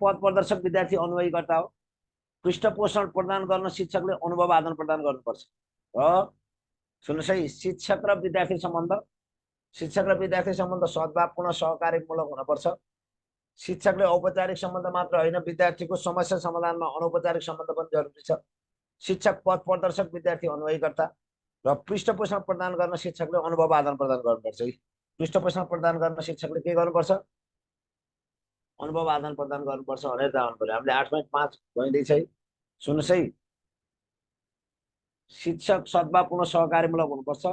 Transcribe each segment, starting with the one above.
पथ प्रदर्शक विद्यार्थी अनुयायीकर्ता हो। पृष्ठपोषण प्रदान गर्न शिक्षकले अनुभव आदान प्रदान गर्नुपर्छ। र सुन्नुहोस् है, शिक्षक र विद्यार्थी सम्बन्ध, शिक्षक र विद्यार्थी सम्बन्ध सद्भावपूर्ण सहकारीमूलक हुनुपर्छ। शिक्षकले औपचारिक सम्बन्ध मात्र होइन, विद्यार्थीको समस्या समाधानमा अनौपचारिक सम्बन्ध पनि जरुरी छ। शिक्षक पथ प्रदर्शक, विद्यार्थी अनुयायीकर्ता। र पृष्ठपोषण प्रदान गर्न शिक्षकले अनुभव आदान प्रदान गर्नुपर्छ है। पृष्ठपोषण प्रदान गर्न शिक्षकले के गर्नुपर्छ? अनुभव आदान प्रदान गर्नुपर्छ भनेर जानु पर्यो। हामीले 8.5 भइँदैछ है। सुन्नुहोस् है, शिक्षक सद्भावपूर्ण सहकारीमूलक हुनुपर्छ।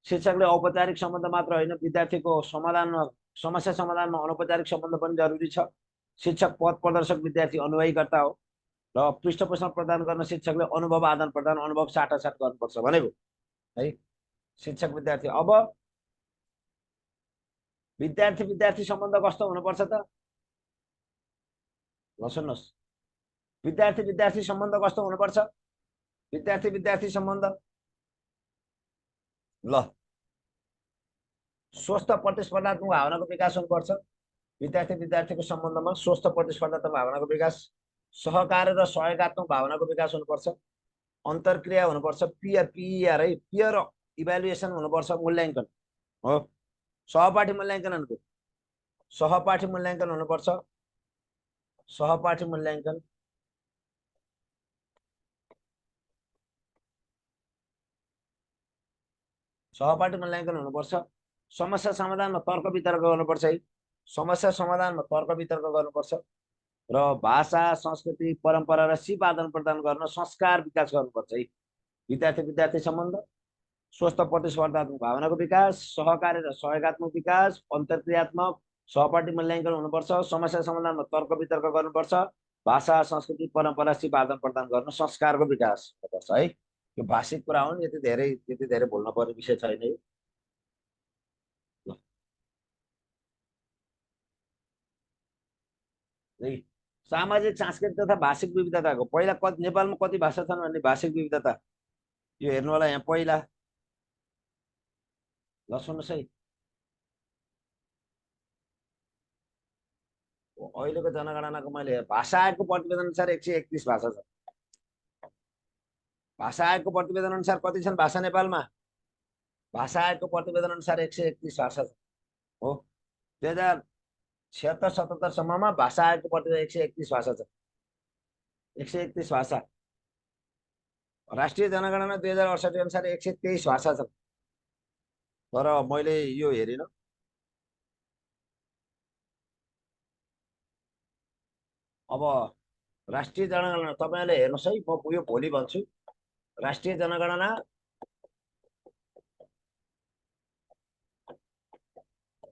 शिक्षकले औपचारिक सम्बन्ध मात्र होइन, विद्यार्थीको समाधानमा समस्या समाधानमा अनौपचारिक सम्बन्ध पनि जरुरी छ। शिक्षक पथ प्रदर्शक, विद्यार्थी अनुयायीकर्ता हो। र पृष्ठपोषण प्रदान गर्न शिक्षकले अनुभव आदान प्रदान, अनुभव साटासाट गर्नुपर्छ भनेको है। शिक्षक विद्यार्थी। अब विद्यार्थी विद्यार्थी सम्बन्ध कस्तो हुनुपर्छ त? ल सुन्नुहोस्, विद्यार्थी विद्यार्थी सम्बन्ध कस्तो हुनुपर्छ? विद्यार्थी विद्यार्थी सम्बन्ध ल स्वस्थ प्रतिस्पर्धात्मक भावनाको विकास हुनुपर्छ। विद्यार्थी विद्यार्थीको सम्बन्धमा स्वस्थ प्रतिस्पर्धात्मक भावनाको विकास, सहकार र सहयोगात्मक भावनाको विकास हुनुपर्छ। अन्तर्क्रिया हुनुपर्छ, पियर पिआर है, पियर इभ्यालुएसन हुनुपर्छ, मूल्याङ्कन हो। सहपाठी मूल्याङ्कन हुनुपर्छ, सहपाठी मूल्याङ्कन हुनुपर्छ, सहपाठी मूल्याङ्कन। सहपाठी मूल्याङ्कन हुनुपर्छ। समस्या समाधानमा तर्क वितर्क गर्नुपर्छ है। समस्या समाधानमा तर्क वितर्क गर्नुपर्छ। र भाषा, संस्कृति, परम्परा र सिप आदान प्रदान गर्न संस्कार विकास गर्नुपर्छ है। विद्यार्थी विद्यार्थी सम्बन्ध, स्वस्थ प्रतिस्पर्धात्मक भावनाको विकास, सहकारी र सहयोगात्मक विकास, अन्तर्क्रियात्मक, सहपाठी मूल्याङ्कन हुनुपर्छ, समस्या समाधानमा तर्क वितर्क गर्नुपर्छ, भाषा, संस्कृति, परम्परा, सिप आदान प्रदान गर्न संस्कारको विकास हुनुपर्छ है। यो भाषिक कुरा हो नि, यति धेरै भुल्न पर्ने विषय छैन है। सामाजिक, सांस्कृतिक तथा भाषिक विविधताको पहिला नेपालमा कति भाषा छन् भन्ने भाषिक विविधता यो हेर्नु होला यहाँ पहिला। ल सुन्नुहोस् है, अहिलेको जनगणनाको मैले भाषा आयोगको प्रतिवेदन अनुसार 131 भाषा छ। भाषा आयोगको प्रतिवेदन अनुसार कति छन् भाषा नेपालमा? भाषा आयोगको प्रतिवेदन अनुसार 131 भाषा छ हो। 2076-77सम्ममा भाषा आयोगको प्रतिवेदन 131 भाषा छ। 131 भाषा। राष्ट्रिय जनगणना 2068 अनुसार 123 भाषा छ। तर मैले यो हेरिन। अब राष्ट्रिय जनगणना तपाईँले हेर्नुहोस् है, म यो भोलि भन्छु। राष्ट्रिय जनगणना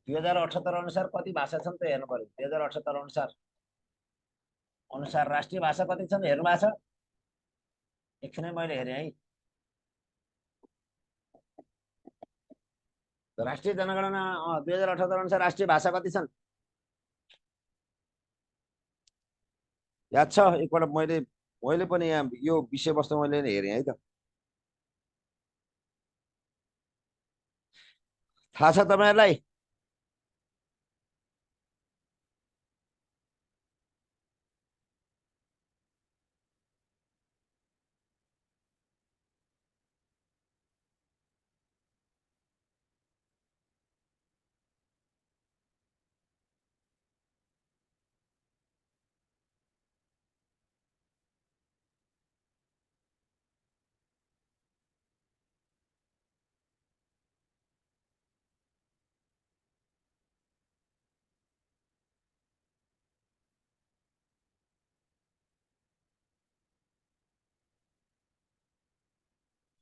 2078 अनुसार कति भाषा छन् त हेर्नु पर्यो। 2078 अनुसार राष्ट्रिय भाषा कति छन् हेर्नु भएको छ? एकछिनै मैले हेरेँ है। राष्ट्रिय जनगणना 2078 अनुसार राष्ट्रिय भाषा कति छन् याद छ? एकपल्ट मैले पनि यहाँ यो विषयवस्तु मैले हेरेँ है त। थाहा छ तपाईँहरूलाई?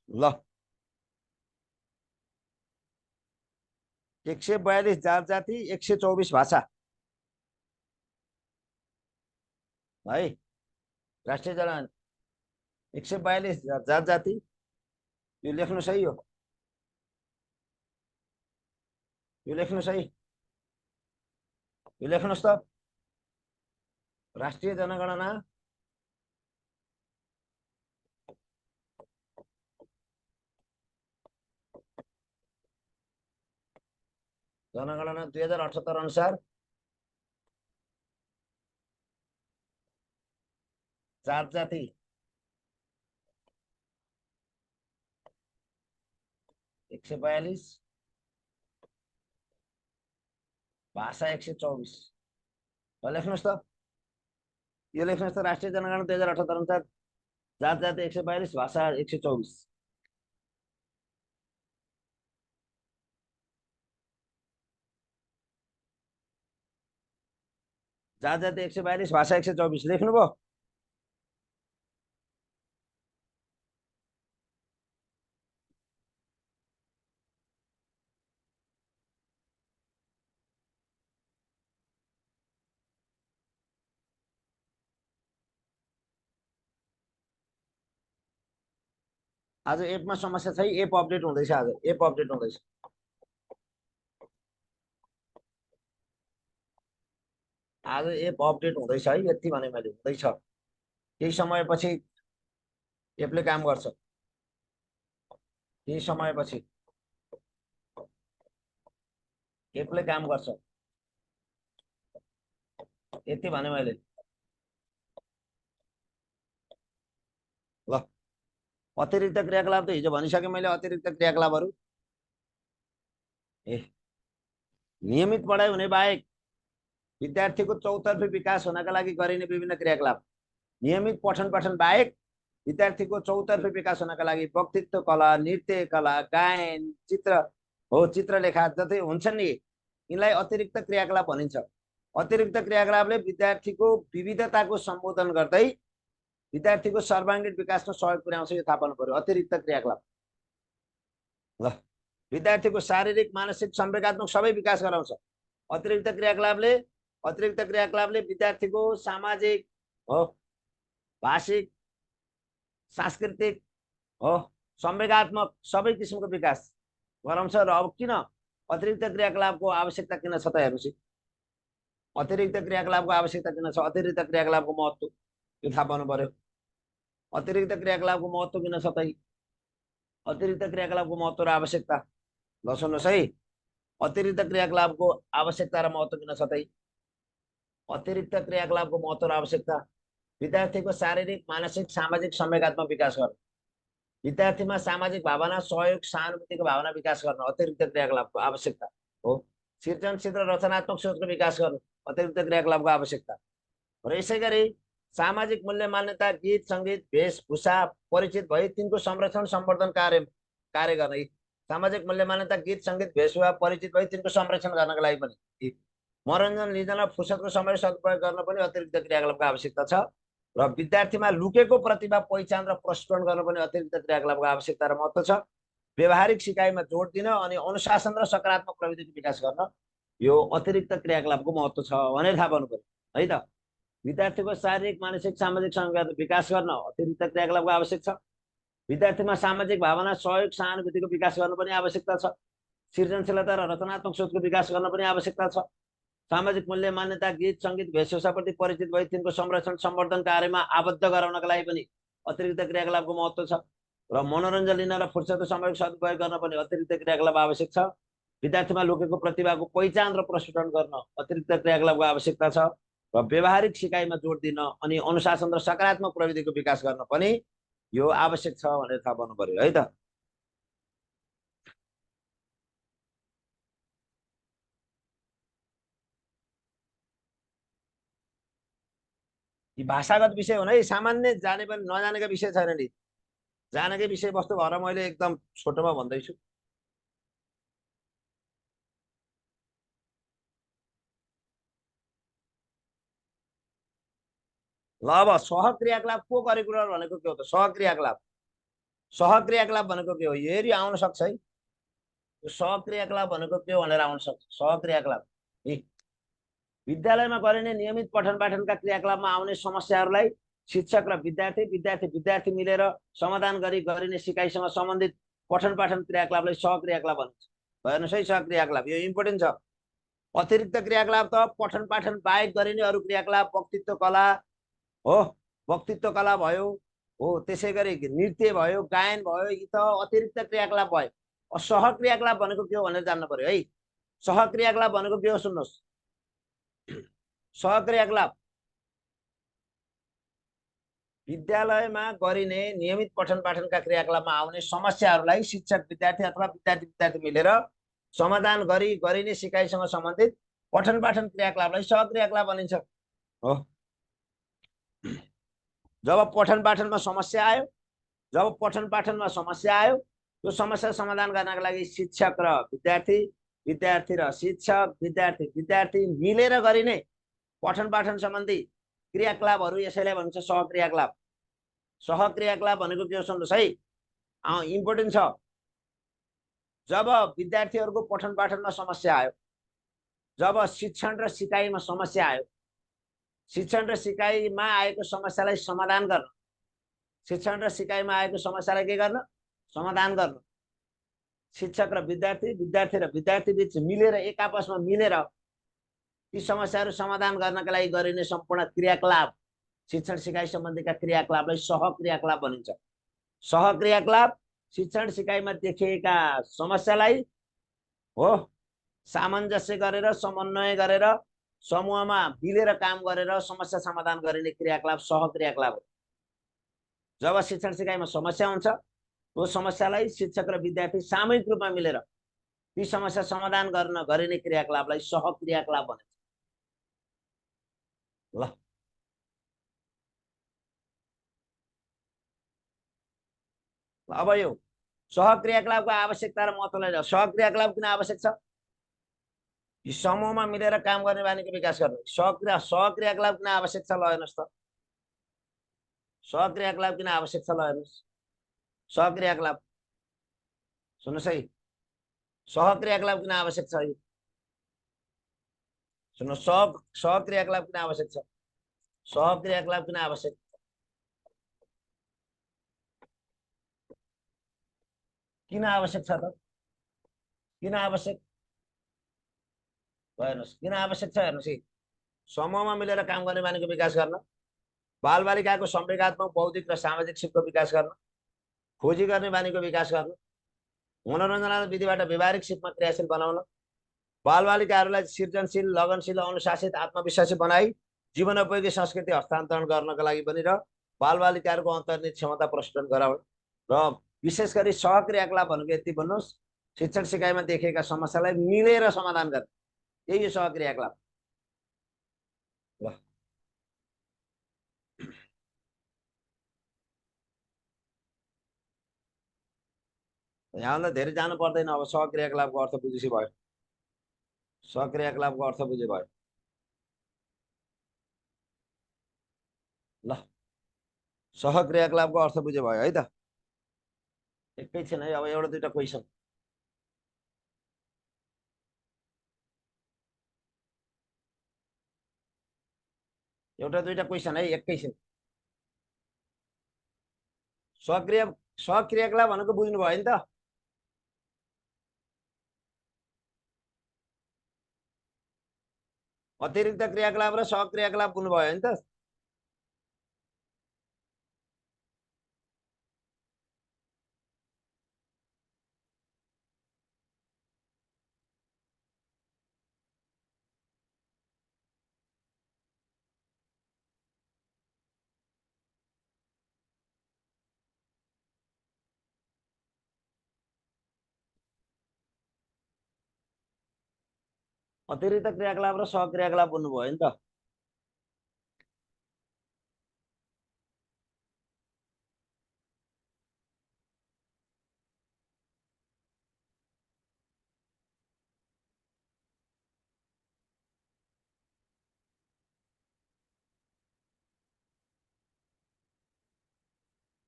ल 142 जात जाति, 124 भाषा है। राष्ट्रिय जनगणना 142 जात जाति, यो लेख्नुहोस् है, यो लेख्नुहोस् है, यो लेख्नुहोस् त। राष्ट्रिय जनगणना जनगणना 2078 अनुसार जात जाति 142, भाषा 124। लेख्नुहोस् त, यो लेख्नुहोस् त, राष्ट्रिय जनगणना 2078 अनुसार जात जाति 142, भाषा 124। जात जाति 142, भाषा 124 लेख्नुभयो। आज एपमा समस्या छ है, एप अपडेट हुँदैछ, आज एप अपडेट हुँदैछ। आज एप अपडेट हुँदैछ है, यति भने मैले, हुँदैछ। केही समयपछि एपले काम गर्छ, केही समयपछि एपले काम गर्छ, यति भने मैले। ल, अतिरिक्त क्रियाकलाप त हिजो भनिसकेँ मैले, अतिरिक्त क्रियाकलापहरू। ए, नियमित पढाइ हुने बाहेक विद्यार्थीको चौतर्फी विकास हुनका लागि गरिने विभिन्न क्रियाकलाप। नियमित पठन पाठन बाहेक विद्यार्थीको चौतर्फी विकास हुनका लागि वक्तित्व कला, नृत्य कला, गायन, चित्र हो, चित्रलेखा जति हुन्छन् नि, यिनलाई अतिरिक्त क्रियाकलाप भनिन्छ। अतिरिक्त क्रियाकलापले विद्यार्थीको विविधताको सम्बोधन गर्दै विद्यार्थीको सर्वाङ्गीण विकासमा सहयोग पुर्याउँछ, यो थाहा पाउनु पर्यो। अतिरिक्त क्रियाकलाप ल, विद्यार्थीको शारीरिक, मानसिक, संवेगात्मक सबै विकास गराउँछ। अतिरिक्त क्रियाकलापले विद्यार्थीको सामाजिक हो, भाषिक, सांस्कृतिक हो, संवेगात्मक सबै किसिमको विकास गराउँछ। र अब किन अतिरिक्त क्रियाकलापको आवश्यकता किन छ त हेर्नुहोस्, अतिरिक्त क्रियाकलापको आवश्यकता किन छ, अतिरिक्त क्रियाकलापको महत्त्व यो थाहा पाउनु पर्यो। अतिरिक्त क्रियाकलापको महत्त्व किन छ त, अतिरिक्त क्रियाकलापको महत्त्व र आवश्यकता ल सुन्नुहोस् है। अतिरिक्त क्रियाकलापको आवश्यकता र महत्त्व किन छ त, अतिरिक्त क्रियाकलापको महत्त्व र आवश्यकता विद्यार्थीको शारीरिक, मानसिक, सामाजिक, संवेगात्मक विकास गर्न, विद्यार्थीमा सामाजिक भावना, सहयोग, सहानुभूतिको भावना विकास गर्न अतिरिक्त क्रियाकलापको आवश्यकता हो। सृजनशील र रचनात्मक सोचको विकास गर्न अतिरिक्त क्रियाकलापको आवश्यकता। र यसै गरी सामाजिक मूल्य, मान्यता, गीत सङ्गीत, वेशभूषा परिचित भई तिनको संरक्षण सम्वर्धन कार्य गर्न, सामाजिक मूल्य, मान्यता, गीत सङ्गीत, वेशभूषा परिचित भई तिनको संरक्षण गर्नका लागि पनि, मनोरञ्जन लिन र फुर्सदको समय सदुपयोग गर्न पनि अतिरिक्त क्रियाकलापको आवश्यकता छ। र विद्यार्थीमा लुकेको प्रतिभा पहिचान र प्रस्फुटन गर्न पनि अतिरिक्त क्रियाकलापको आवश्यकता र महत्त्व छ। व्यवहारिक सिकाइमा जोड दिन अनि अनुशासन र सकारात्मक प्रविधिको विकास गर्न यो अतिरिक्त क्रियाकलापको महत्त्व छ भनेर थाहा पाउनु पर्यो है त। विद्यार्थीको शारीरिक, मानसिक, सामाजिक संवेग विकास गर्न अतिरिक्त क्रियाकलापको आवश्यक छ। विद्यार्थीमा सामाजिक भावना, सहयोग, सहानुभूतिको विकास गर्न पनि आवश्यकता छ। सृजनशीलता र रचनात्मक सोचको विकास गर्न पनि आवश्यकता छ। सामाजिक मूल्य, मान्यता, गीत सङ्गीत, वेशभूषाप्रति परिचित भई तिनको संरक्षण सम्वर्धन कार्यमा आबद्ध गराउनका लागि पनि अतिरिक्त क्रियाकलापको महत्त्व छ। र मनोरञ्जन लिन र फुर्सदको समय सदुपयोग गर्न पनि अतिरिक्त क्रियाकलाप आवश्यक छ। विद्यार्थीमा लुकेको प्रतिभाको पहिचान र प्रस्फुटन गर्न अतिरिक्त क्रियाकलापको आवश्यकता छ। र व्यवहारिक सिकाइमा जोड दिन अनि अनुशासन र सकारात्मक प्रविधिको विकास गर्न पनि यो आवश्यक छ भनेर थाहा पाउनु पर्यो है त। यी भाषागत विषय हुन् है, सामान्य जाने पनि नजानेका विषय छैन नि, जानेकै विषयवस्तु भएर मैले एकदम छोटोमा भन्दैछु। ल, अब सहक्रियाकलाप को करिकुलर भनेको के हो त, सहक्रियाकलाप, सहक्रियाकलाप भनेको के हो हेरी आउन सक्छ है। सहक्रियाकलाप भनेको के हो भनेर आउन सक्छ। सहक्रियाकलाप विद्यालयमा गरिने नियमित पठन पाठनका क्रियाकलापमा आउने समस्याहरूलाई शिक्षक र विद्यार्थी मिलेर समाधान गरी गरिने सिकाइसँग सम्बन्धित पठन पाठन क्रियाकलापलाई सहक्रियाकलाप भनिन्छ। हेर्नुहोस् है, सहक्रियाकलाप यो इम्पोर्टेन्ट छ। अतिरिक्त क्रियाकलाप त पठन पाठन बाहेक गरिने अरू क्रियाकलाप, वक्तित्व कला हो, वक्तित्व कला भयो हो, त्यसै गरी नृत्य भयो, गायन भयो, यी त अतिरिक्त क्रियाकलाप भयो। सहक्रियाकलाप भनेको के हो भनेर जान्नु पर्यो है। सहक्रियाकलाप भनेको के हो सुन्नुहोस्, सहक्रियाकलाप विद्यालयमा गरिने नियमित पठन पाठनका क्रियाकलापमा आउने समस्याहरूलाई शिक्षक विद्यार्थी अथवा विद्यार्थी विद्यार्थी मिलेर समाधान गरिने सिकाइसँग सम्बन्धित पठन पाठन क्रियाकलापलाई सहक्रियाकलाप भनिन्छ। हो, जब पठन पाठनमा समस्या आयो त्यो समस्या समाधान गर्नका लागि शिक्षक र विद्यार्थी, विद्यार्थी र शिक्षक, विद्यार्थी विद्यार्थी मिलेर गरिने पठन पाठन सम्बन्धी क्रियाकलापहरू यसैलाई भनिन्छ सहक्रियाकलाप। सहक्रियाकलाप भनेको के हो सुन्नुहोस् है, इम्पोर्टेन्ट छ। जब विद्यार्थीहरूको पठन पाठनमा समस्या आयो, जब शिक्षण र सिकाइमा समस्या आयो, शिक्षण र सिकाइमा आएको समस्यालाई समाधान गर्न, शिक्षण र सिकाइमा आएको समस्यालाई के गर्न, समाधान गर्न शिक्षक र विद्यार्थी, विद्यार्थी र विद्यार्थी बीच मिलेर, एक आपसमा मिलेर ती समस्याहरू समाधान गर्नका लागि गरिने सम्पूर्ण क्रियाकलाप, शिक्षण सिकाइ सम्बन्धीका क्रियाकलापलाई सहक्रियाकलाप भनिन्छ। सहक्रियाकलाप शिक्षण सिकाइमा देखिएका समस्यालाई हो सामञ्जस्य गरेर, समन्वय गरेर, समूहमा मिलेर काम गरेर समस्या समाधान गरिने क्रियाकलाप सहक्रियाकलाप हो। जब शिक्षण सिकाइमा समस्या हुन्छ, त्यो समस्यालाई शिक्षक र विद्यार्थी सामूहिक रूपमा मिलेर ती समस्या समाधान गर्न गरिने क्रियाकलापलाई सहक्रियाकलाप भनिन्छ। ल, अब यो सहक्रियाकलापको आवश्यकता र महत्त्वलाई हेरौँ। सहक्रियाकलाप किन आवश्यक छ? यी समूहमा मिलेर काम गर्ने बानीको विकास गर्नु। सहक्रियाकलाप किन आवश्यक छ? ल हेर्नुहोस् त, सहक्रियाकलाप किन आवश्यक छ? ल हेर्नुहोस्, सहक्रियाकलाप सुन्नुहोस् है, सहक्रियाकलाप किन आवश्यक छ? सुन्नुहोस्, सहक्रियाकलाप किन आवश्यक छ? सहक्रियाकलाप किन आवश्यक? किन आवश्यक छ त? किन आवश्यक? हेर्नुहोस् किन आवश्यक छ, हेर्नुहोस् है, समूहमा मिलेर काम गर्ने बानीको विकास गर्न, बालबालिकाको संवेगात्मक, बौद्धिक र सामाजिक सिपको विकास गर्न, खोजी गर्ने बानीको विकास गर्न, मनोरञ्जनात्मक विधिबाट व्यवहारिक सिपमा क्रियाशील बनाउन, बालबालिकाहरूलाई सृजनशील, लगनशील, अनुशासित, आत्मविश्वासी बनाई जीवनोपयोगी संस्कृति हस्तान्तरण गर्नका लागि पनि र बालबालिकाहरूको अन्तर्निहित क्षमता प्रस्फुटन गराउन र विशेष गरी सहक्रियाकलाप भनेको यति भन्नुहोस्, शिक्षण सिकाइमा देखिएका समस्यालाई मिलेर समाधान गर्ने, यही हो सहक्रियाकलाप। ल, यहाँभन्दा धेरै जानु पर्दैन। अब सहक्रियाकलापको अर्थ बुझेपछि भयो, सहक्रियाकलापको अर्थ बुझे भयो। ल, सहक्रियाकलापको अर्थ बुझे भयो है त। एकैछिन है, अब एउटा दुईटा क्वेसन। एउटा दुईटा क्वेसन है, एकैछिन। सहक्रियाकलाप भनेको बुझ्नुभयो नि त? अतिरिक्त क्रियाकलाप र सहक्रियाकलाप बुझ्नुभयो नि त? अतिरिक्त क्रियाकलाप र सहक्रियाकलाप बुझ्नुभयो नि त?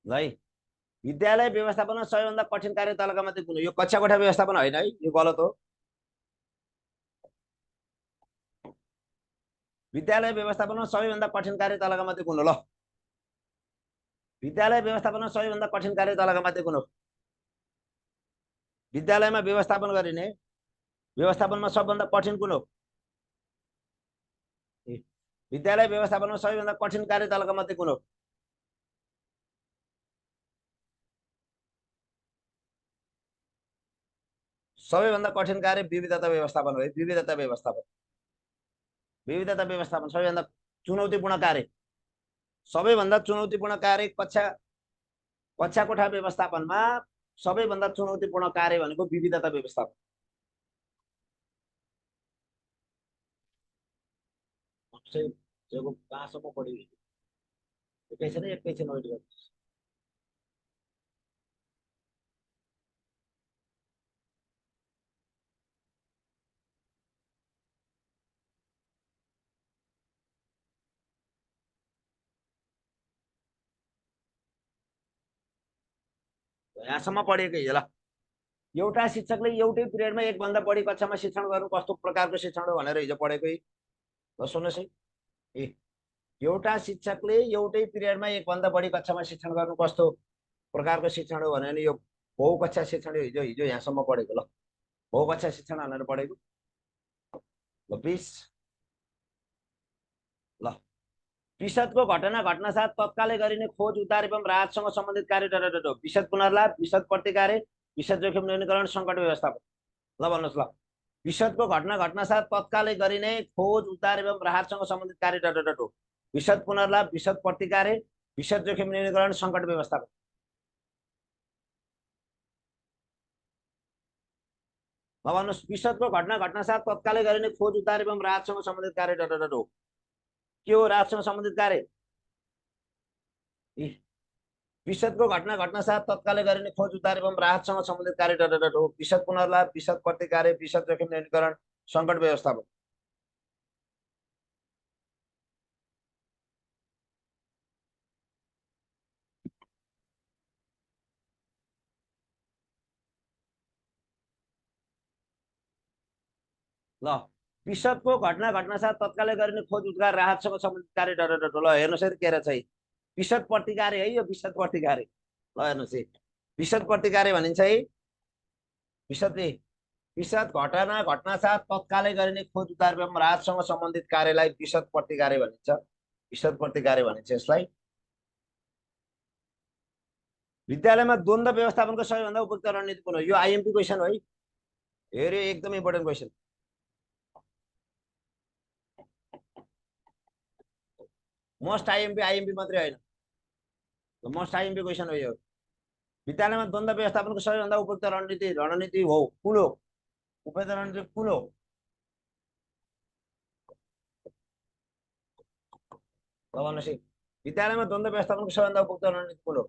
ल है, विद्यालय व्यवस्थापनमा सबैभन्दा कठिन कार्य तलका मध्ये कुन हो? यो कक्षा कोठा व्यवस्थापन होइन है, यो गलत हो। विद्यालय व्यवस्थापनमा सबैभन्दा कठिन कार्य तलका मध्ये कुन हो? ल, विद्यालय व्यवस्थापनमा सबैभन्दा कठिन कार्य तलका मध्ये कुन हो? विद्यालयमा व्यवस्थापन गरिने व्यवस्थापनमा सबभन्दा कठिन कुन हो? विद्यालय व्यवस्थापनमा सबैभन्दा कठिन कार्य तलका मध्ये कुन हो? सबैभन्दा कठिन कार्य विविधता व्यवस्थापन हो। विविधता व्यवस्थापन, विविधता व्यवस्थापन सबैभन्दा चुनौतीपूर्ण कार्य। सबैभन्दा चुनौतीपूर्ण कार्य कक्षा कोठा व्यवस्थापनमा सबैभन्दा चुनौतीपूर्ण कार्य भनेको विविधता व्यवस्थापन। कहाँसम्म पढ्यो एकैछिन एकैछिन वेट गर्नुहोस्। यहाँसम्म पढेकै ल। एउटा शिक्षकले एउटै पिरियडमा एकभन्दा बढी कक्षामा शिक्षण गर्नु कस्तो प्रकारको शिक्षण हो भनेर हिजो पढेको ल सुन्नुहोस् है। ए एउटा शिक्षकले एउटै पिरियडमा एकभन्दा बढी कक्षामा शिक्षण गर्नु कस्तो प्रकारको शिक्षण हो भने यो बहुकक्षा शिक्षण हिजो हिजो यहाँसम्म पढेको ल। बहुकक्षा शिक्षण भनेर पढेको ल 20 ल। विषदको घटना घटनासाथ तत्कालै गरिने खोज उद्धार एवं राहतसँग सम्बन्धित कार्य डट विषद पुनर्लाभ, विषद प्रतिकार्य, विषद जोखिम न्यूनीकरण, सङ्कट व्यवस्थापन। ल भन्नुहोस् ल। विषदको घटना घटनासाथ तत्कालै गरिने खोज उद्धार एवं राहतसँग सम्बन्धित कार्य डट विषद पुनर्लाभ, विषद प्रतिकार्य, विषद जोखिम न्यूनीकरण, सङ्कट व्यवस्थापन। ल भन्नुहोस्। विषदको घटना घटनासाथ तत्कालै गरिने खोज उद्धार एवं राहतसँग सम्बन्धित कार्य डट के हो राहतसँग सम्बन्धित कार्य? विषदको घटना घटनासाथ तत्कालै गरिने खोज उद्धार एवं राहतसँग सम्बन्धित कार्य डट हो विषद पुनर्लाभ, विषद प्रतिकार्य, विषद जोखिम न्यूनीकरण, सङ्कट व्यवस्थापन। ल विषदको घटना घटनासाथ तत्कालै गरिने खोज उद्धार राहतसँग सम्बन्धित कार्य डट ल हेर्नुहोस् है के रहेछ है। विषद प्रतिकार्य है यो विषद प्रतिकार्य। ल हेर्नुहोस् है विषद प्रतिकार्य भनिन्छ है। विषद घटना घटनासाथ तत्कालै गरिने खोज उद्धार एवं राहतसँग सम्बन्धित कार्यलाई विषद प्रतिकार्य भनिन्छ। विषद प्रतिकार्य भनिन्छ यसलाई। विद्यालयमा द्वन्द्व व्यवस्थापनको सबैभन्दा उपयुक्त रणनीति कुन हो? यो आइएमपी क्वेसन हो है। हेऱ्यो एकदम इम्पोर्टेन्ट क्वेसन। मोस्ट आइएमपी मात्रै होइन, मोस्ट आइएमपी क्वेसन हो यो। विद्यालयमा द्वन्द्व व्यवस्थापनको सबैभन्दा उपयुक्त रणनीति हो कुन हो? उपयुक्त रणनीति कुन हो? भन्नुहोस् है। विद्यालयमा द्वन्द्व व्यवस्थापनको सबैभन्दा उपयुक्त रणनीति कुन हो?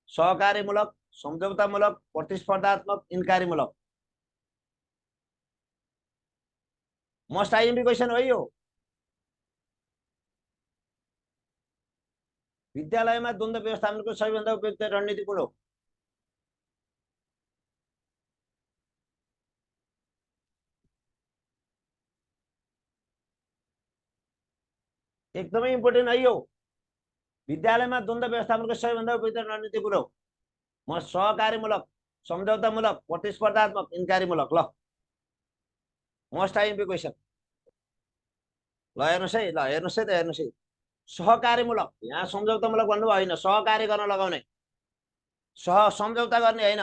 सहकार्यमूलक, सम्झौतामूलक, प्रतिस्पर्धात्मक, इन्कारीमूलक। मोस्ट आइएमपी क्वेसन हो यो। विद्यालयमा द्वन्द्व व्यवस्थापनको सबैभन्दा उपयुक्त रणनीति कुन हो? एकदमै इम्पोर्टेन्ट है यो। विद्यालयमा द्वन्द्व व्यवस्थापनको सबैभन्दा उपयुक्त रणनीति कुन हो? म सहकार्यमूलक, सम्झौतामूलक, प्रतिस्पर्धात्मक, इन्कारीमूलक। ल मोस्ट आइएमपी क्वेसन। ल हेर्नुहोस् है, ल हेर्नुहोस् है त हेर्नुहोस् है। सहकार्यमूलक यहाँ सम्झौतामूलक भन्नु होइन, सहकार्य गर्न लगाउने। सम्झौता गर्ने होइन।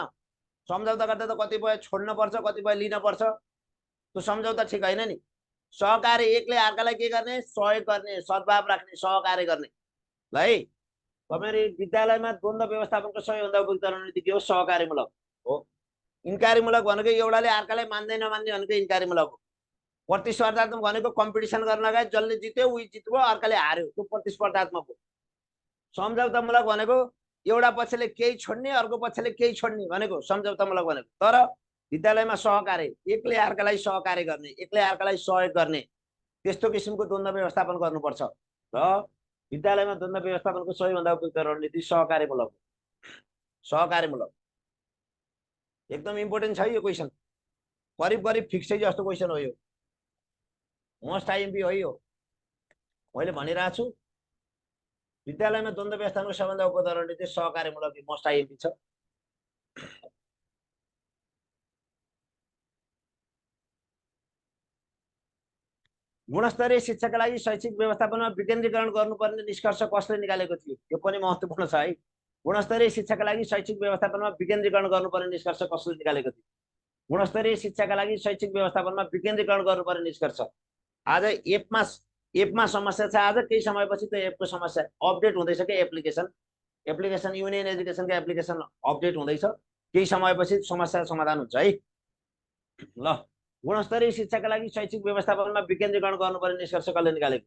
सम्झौता गर्दा त कतिपय छोड्न पर्छ, कतिपय लिन पर्छ, त्यो सम्झौता ठिक होइन नि। सहकार्य एकले अर्कालाई के गर्ने? सहयोग गर्ने, सद्भाव राख्ने, सहकार्य गर्ने। ल है तपाईँ विद्यालयमा द्वन्द्व व्यवस्थापनको सबैभन्दा उपयुक्त रणनीति के हो? सहकार्यमूलक हो। इन्कारीमूलक भनेको एउटाले अर्कालाई मान्दै नमान्ने भनेको इन्कारीमूलक हो। प्रतिस्पर्धात्मक भनेको कम्पिटिसन गर्न लगाए जसले जित्यो उही जित्यो, अर्काले हार्यो, त्यो प्रतिस्पर्धात्मक हो। सम्झौतामूलक भनेको एउटा पक्षले केही छोड्ने अर्को पक्षले केही छोड्ने भनेको सम्झौतामूलक भनेको। तर विद्यालयमा सहकार्य एकले अर्कालाई सहकार्य गर्ने, एकले अर्कालाई सहयोग गर्ने, त्यस्तो किसिमको द्वन्द्व व्यवस्थापन गर्नुपर्छ। र विद्यालयमा द्वन्द्व व्यवस्थापनको सबैभन्दा उपयुक्त रणनीति सहकार्यमूलक। सहकार्यमूलक एकदम इम्पोर्टेन्ट छ यो क्वेसन। करिब करिब फिक्सै जस्तो क्वेसन हो यो। मोस्ट आइएमपी हो यो। मैले भनिरहेको छु विद्यालयमा द्वन्द्व व्यवस्थापनको सबैभन्दा उपयुक्त रणनीति सहकार्यमूलक मोस्ट आइएमपी छ। गुणस्तरीय शिक्षाका लागि शैक्षिक व्यवस्थापनमा विकेन्द्रीकरण गर्नुपर्ने निष्कर्ष कसले निकालेको थियो? यो पनि महत्त्वपूर्ण छ है। गुणस्तरीय शिक्षाका लागि शैक्षिक व्यवस्थापनमा विकेन्द्रीकरण गर्नुपर्ने निष्कर्ष कसले निकालेको थियो? गुणस्तरीय शिक्षाका लागि शैक्षिक व्यवस्थापनमा विकेन्द्रीकरण गर्नुपर्ने निष्कर्ष आज एपमा एपमा समस्या छ आज, केही समयपछि त्यो एपको समस्या अपडेट हुँदैछ कि एप्लिकेसन एप्लिकेसन युनियन एजुकेसनको एप्लिकेसन अपडेट हुँदैछ, केही समयपछि समस्या समाधान हुन्छ है। ल, गुणस्तरीय शिक्षाका लागि शैक्षिक व्यवस्थापनमा विकेन्द्रीकरण गर्नुपर्ने निष्कर्ष कसले निकालेको?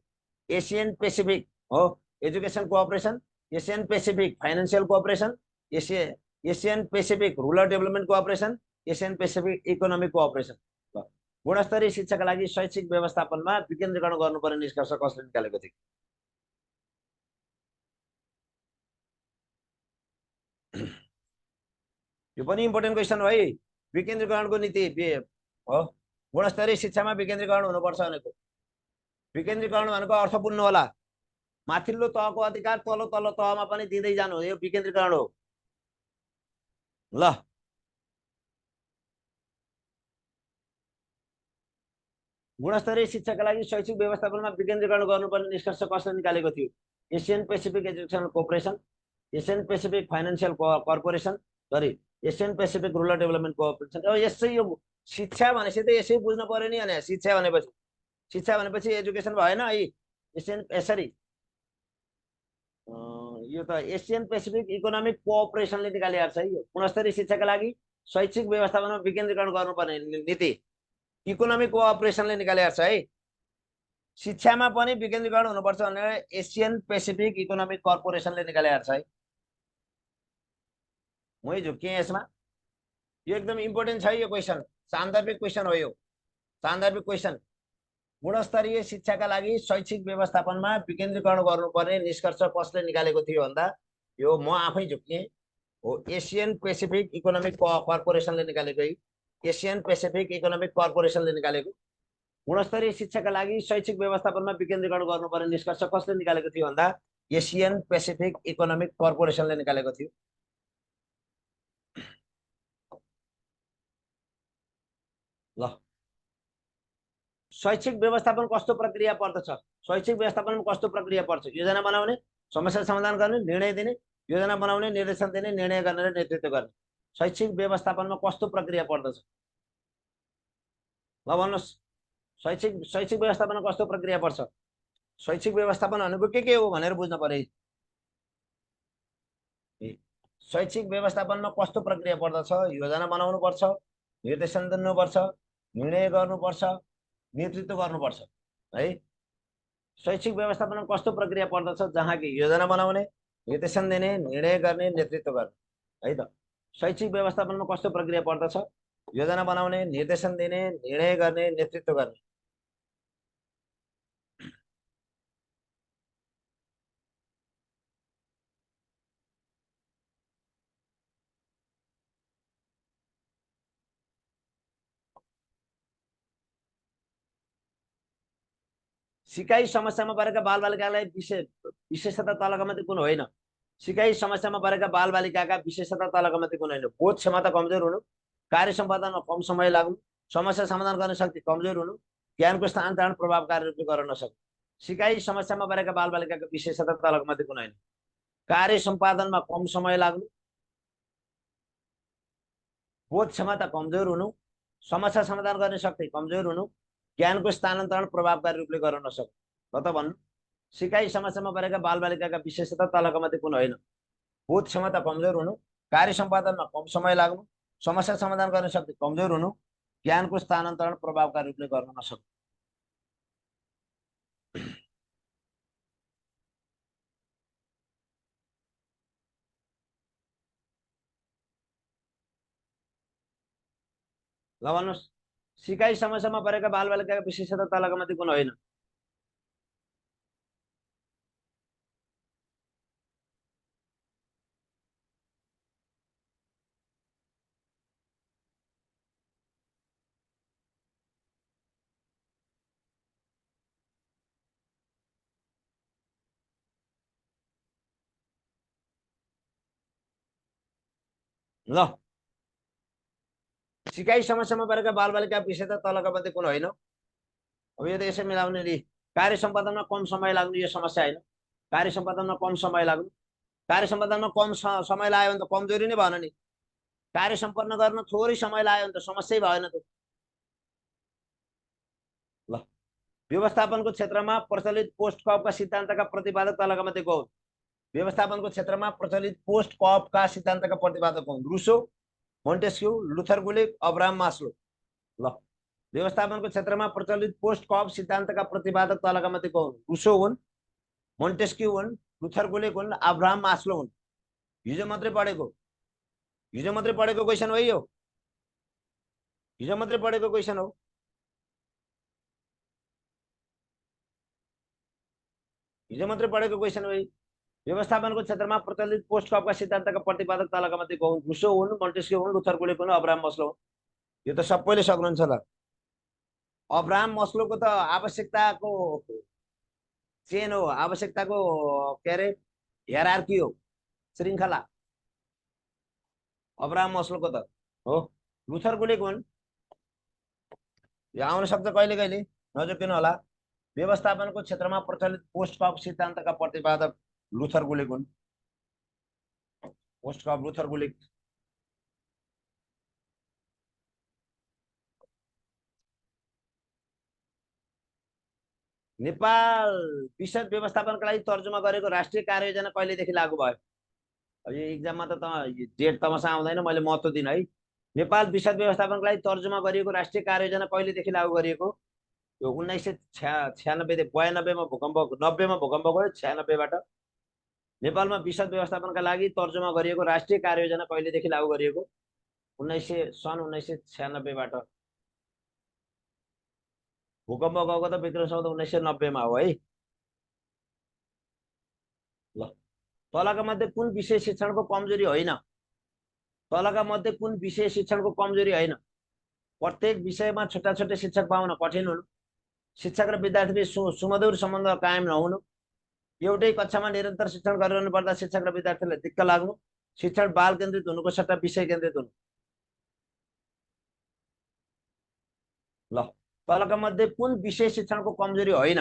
एसियन पेसिफिक हो education cooperation, Asian Pacific financial cooperation, Asian Pacific rural development cooperation, Asian Pacific economic cooperation. ल, गुणस्तरीय शिक्षाका लागि शैक्षिक व्यवस्थापनमा विकेन्द्रीकरण गर्नुपर्ने निष्कर्ष कसले निकालेको थियो? यो पनि इम्पोर्टेन्ट क्वेसन हो है। विकेन्द्रीकरणको नीति हो गुणस्तरीय शिक्षामा विकेन्द्रीकरण हुनुपर्छ भनेको। विकेन्द्रीकरण भनेको अर्थ बुझ्नु होला, माथिल्लो तहको अधिकार तल्लो तल्लो तहमा पनि दिँदै जानु, यो विकेन्द्रीकरण हो। ल, गुणस्तरीय शिक्षाका लागि शैक्षिक व्यवस्थापनमा विकेन्द्रीकरण गर्नुपर्ने निष्कर्ष कसले निकालेको थियो? Asian Pacific education cooperation, Asian Pacific financial corporation, sorry Asian Pacific rural development cooperation. अब यसै यो शिक्षा भनेपछि त यसै बुझ्नु पर्यो नि। अनि शिक्षा भनेपछि एजुकेसन भएन है। एसियन यसरी यो त एसियन पेसिफिक इकोनोमिक कोअपरेसनले निकालेको छ है। यो गुणस्तरीय शिक्षाका लागि शैक्षिक व्यवस्थापनमा विकेन्द्रीकरण गर्नुपर्ने नीति इकोनोमिक कोअपरेसनले निकालेको छ है। शिक्षामा पनि विकेन्द्रीकरण हुनुपर्छ भनेर एसियन पेसिफिक इकोनोमिक कर्पोरेसनले निकालेको छ है। मै झुक्किएँ यसमा। यो एकदम इम्पोर्टेन्ट छ यो क्वेसन, सान्दर्भिक क्वेसन हो यो, सान्दर्भिक क्वेसन। गुणस्तरीय शिक्षाका लागि शैक्षिक व्यवस्थापनमा विकेन्द्रीकरण गर्नुपर्ने निष्कर्ष कसले निकालेको थियो भन्दा यो म आफै झुक्किएँ हो, एसियन पेसिफिक इकोनोमिक कर्पोरेसनले निकालेको है। एसियन पेसिफिक इकोनोमिक कर्पोरेसनले निकालेको। गुणस्तरीय शिक्षाका लागि शैक्षिक व्यवस्थापनमा विकेन्द्रीकरण गर्नुपर्ने निष्कर्ष कसले निकालेको थियो भन्दा एसियन पेसिफिक इकोनोमिक कर्पोरेसनले निकालेको थियो। ल, शैक्षिक व्यवस्थापन कस्तो प्रक्रिया पर्दछ? शैक्षिक व्यवस्थापनमा कस्तो प्रक्रिया पर्छ? योजना बनाउने, समस्या समाधान गर्ने, निर्णय दिने, योजना बनाउने, निर्देशन दिने, निर्णय गर्ने र नेतृत्व गर्ने। शैक्षिक व्यवस्थापनमा कस्तो प्रक्रिया पर्दछ? ल भन्नुहोस्, शैक्षिक व्यवस्थापनमा कस्तो प्रक्रिया पर्छ? शैक्षिक व्यवस्थापन भनेको के हो भनेर बुझ्नु पर्यो। शैक्षिक व्यवस्थापनमा कस्तो प्रक्रिया पर्दछ? योजना बनाउनु पर्छ, निर्देशन दिनुपर्छ, निर्णय गर्नुपर्छ, नेतृत्व गर्नुपर्छ है। शैक्षिक व्यवस्थापनमा कस्तो प्रक्रिया पर्दछ? जहाँ कि योजना बनाउने, निर्देशन दिने, निर्णय गर्ने, नेतृत्व गर्ने है त। शैक्षिक व्यवस्थापनमा कस्तो प्रक्रिया पर्दछ? योजना बनाउने, निर्देशन दिने, निर्णय गर्ने, नेतृत्व गर्ने। सिकाइ समस्यामा परेका बालबालिकालाई विशेषता तलका मध्ये कुन होइन? सिकाइ समस्यामा परेका बालबालिकाका विशेषता तलका मध्ये कुन होइन? बोध क्षमता कमजोर हुनु, कार्य सम्पादनमा कम समय लाग्नु, समस्या समाधान गर्ने शक्ति कमजोर हुनु, ज्ञानको स्थानान्तरण प्रभावकारी रूपले गर्न नसक्नु। सिकाइ समस्यामा परेका बालबालिकाका विशेषता तलका मध्ये कुन होइन? कार्य सम्पादनमा कम समय लाग्नु, बोध क्षमता कमजोर हुनु, समस्या समाधान गर्ने शक्ति कमजोर हुनु, ज्ञानको स्थानान्तरण प्रभावकारी रूपले गर्न नसक्नु। त भन्नु, सिकाइ समस्यामा परेका बालबालिकाका विशेषता तलका मध्ये कुन होइन? बोध क्षमता कमजोर हुनु, कार्य सम्पादनमा कम समय लाग्नु, समस्या समाधान गर्ने शक्ति कमजोर हुनु, ज्ञानको स्थानान्तरण प्रभावकारी रूपले गर्न नसक्नु। ल भन्नुहोस्, सिकाइ समस्यामा परेका बालबालिकाका विशेषता तलका मध्ये कुन होइन? ल, सिकाइ समस्यामा परेका बालबालिका विशेषता तलका मध्ये कुन होइन? अब यो त यसै मिलाउने नि। कार्य सम्पादनमा कम समय लाग्नु यो समस्या होइन। कार्य सम्पादनमा कम समय लाग्नु, कार्य सम्पादनमा कम समय लाग्यो भने त कमजोरी नै भएन नि। कार्य सम्पन्न गर्न थोरै समय लाग्यो भने त समस्यै भएन त। ल, व्यवस्थापनको क्षेत्रमा प्रचलित पोस्ट कपका सिद्धान्तका प्रतिपादक तलका मध्ये को हुन्? व्यवस्थापनको क्षेत्रमा प्रचलित पोस्ट कपका सिद्धान्तका प्रतिपादक हुन्? रुसो, मोन्टेस्क्यू, लुथर गुलिक, अब्राहम मास्लो। ल, व्यवस्थापनको क्षेत्रमा प्रचलित पोस्ट कप सिद्धान्तका प्रतिपादक तलका मध्ये को हुन्? रुसो हुन्, मोन्टेस्क्यू हुन्, लुथर गुलिक हुन्, अब्राहम मास्लो हुन्। हिजो मात्रै पढेको क्वेसन हो यो, हिजो मात्रै पढेको क्वेसन हो। हिजो मात्रै पढेको क्वेसन हो। व्यवस्थापनको क्षेत्रमा प्रचलित पोस्ट कपका सिद्धान्तका प्रतिपादक तलका मध्ये को हुन्? रुसो हुन्, मोन्टेस्क्यू हुन्, लुथर गुलिक हुन्, अब्राहम मास्लो हुन्। यो त सबैले सक्नुहुन्छ ल। अब्राहम मास्लोको त आवश्यकताको चेन हो, आवश्यकताको के अरे हियरार्की हो, श्रृङ्खला। अब्राहम मास्लोको त हो। लुथर गुलिक हुन्, यो आउन सक्छ कहिले कहिले, नजोकिनु होला। व्यवस्थापनको क्षेत्रमा प्रचलित पोस्ट कप सिद्धान्तका प्रतिपादक लुथर गुलिक हुन्। पोस्ट कप लुथर गुलिक। नेपाल विषद व्यवस्थापनका लागि तर्जुमा गरेको राष्ट्रिय कार्ययोजना कहिलेदेखि लागू भयो? अब यो इक्जाममा त डेट तमसा आउँदैन, मैले महत्त्व दिन है। नेपाल विषद व्यवस्थापनका लागि तर्जुमा गरिएको राष्ट्रिय कार्ययोजना कहिलेदेखि लागू गरिएको? यो 1996 92मा भूकम्प, 90मा भूकम्प गयो, 96बाट। नेपालमा विषद व्यवस्थापनका लागि तर्जुमा गरिएको राष्ट्रिय कार्ययोजना कहिलेदेखि लागू गरिएको? सन् 1996बाट। भूकम्प गएको त विक्रम सम्वत 1990मा हो है। ल, तलका मध्ये कुन विषय शिक्षणको कमजोरी होइन? तलका मध्ये कुन विषय शिक्षणको कमजोरी होइन? प्रत्येक विषयमा छुट्टा छुट्टै शिक्षक पाउन कठिन हुनु, शिक्षक र विद्यार्थी सुमधुर सम्बन्ध कायम नहुनु, एउटै कक्षामा निरन्तर शिक्षण गरिरहनु पर्दा शिक्षक र विद्यार्थीलाई दिक्क लाग्नु, शिक्षण बाल केन्द्रित हुनुको सट्टा विषय केन्द्रित हुनु। ल, तलका मध्ये कुन विषय शिक्षणको कमजोरी होइन?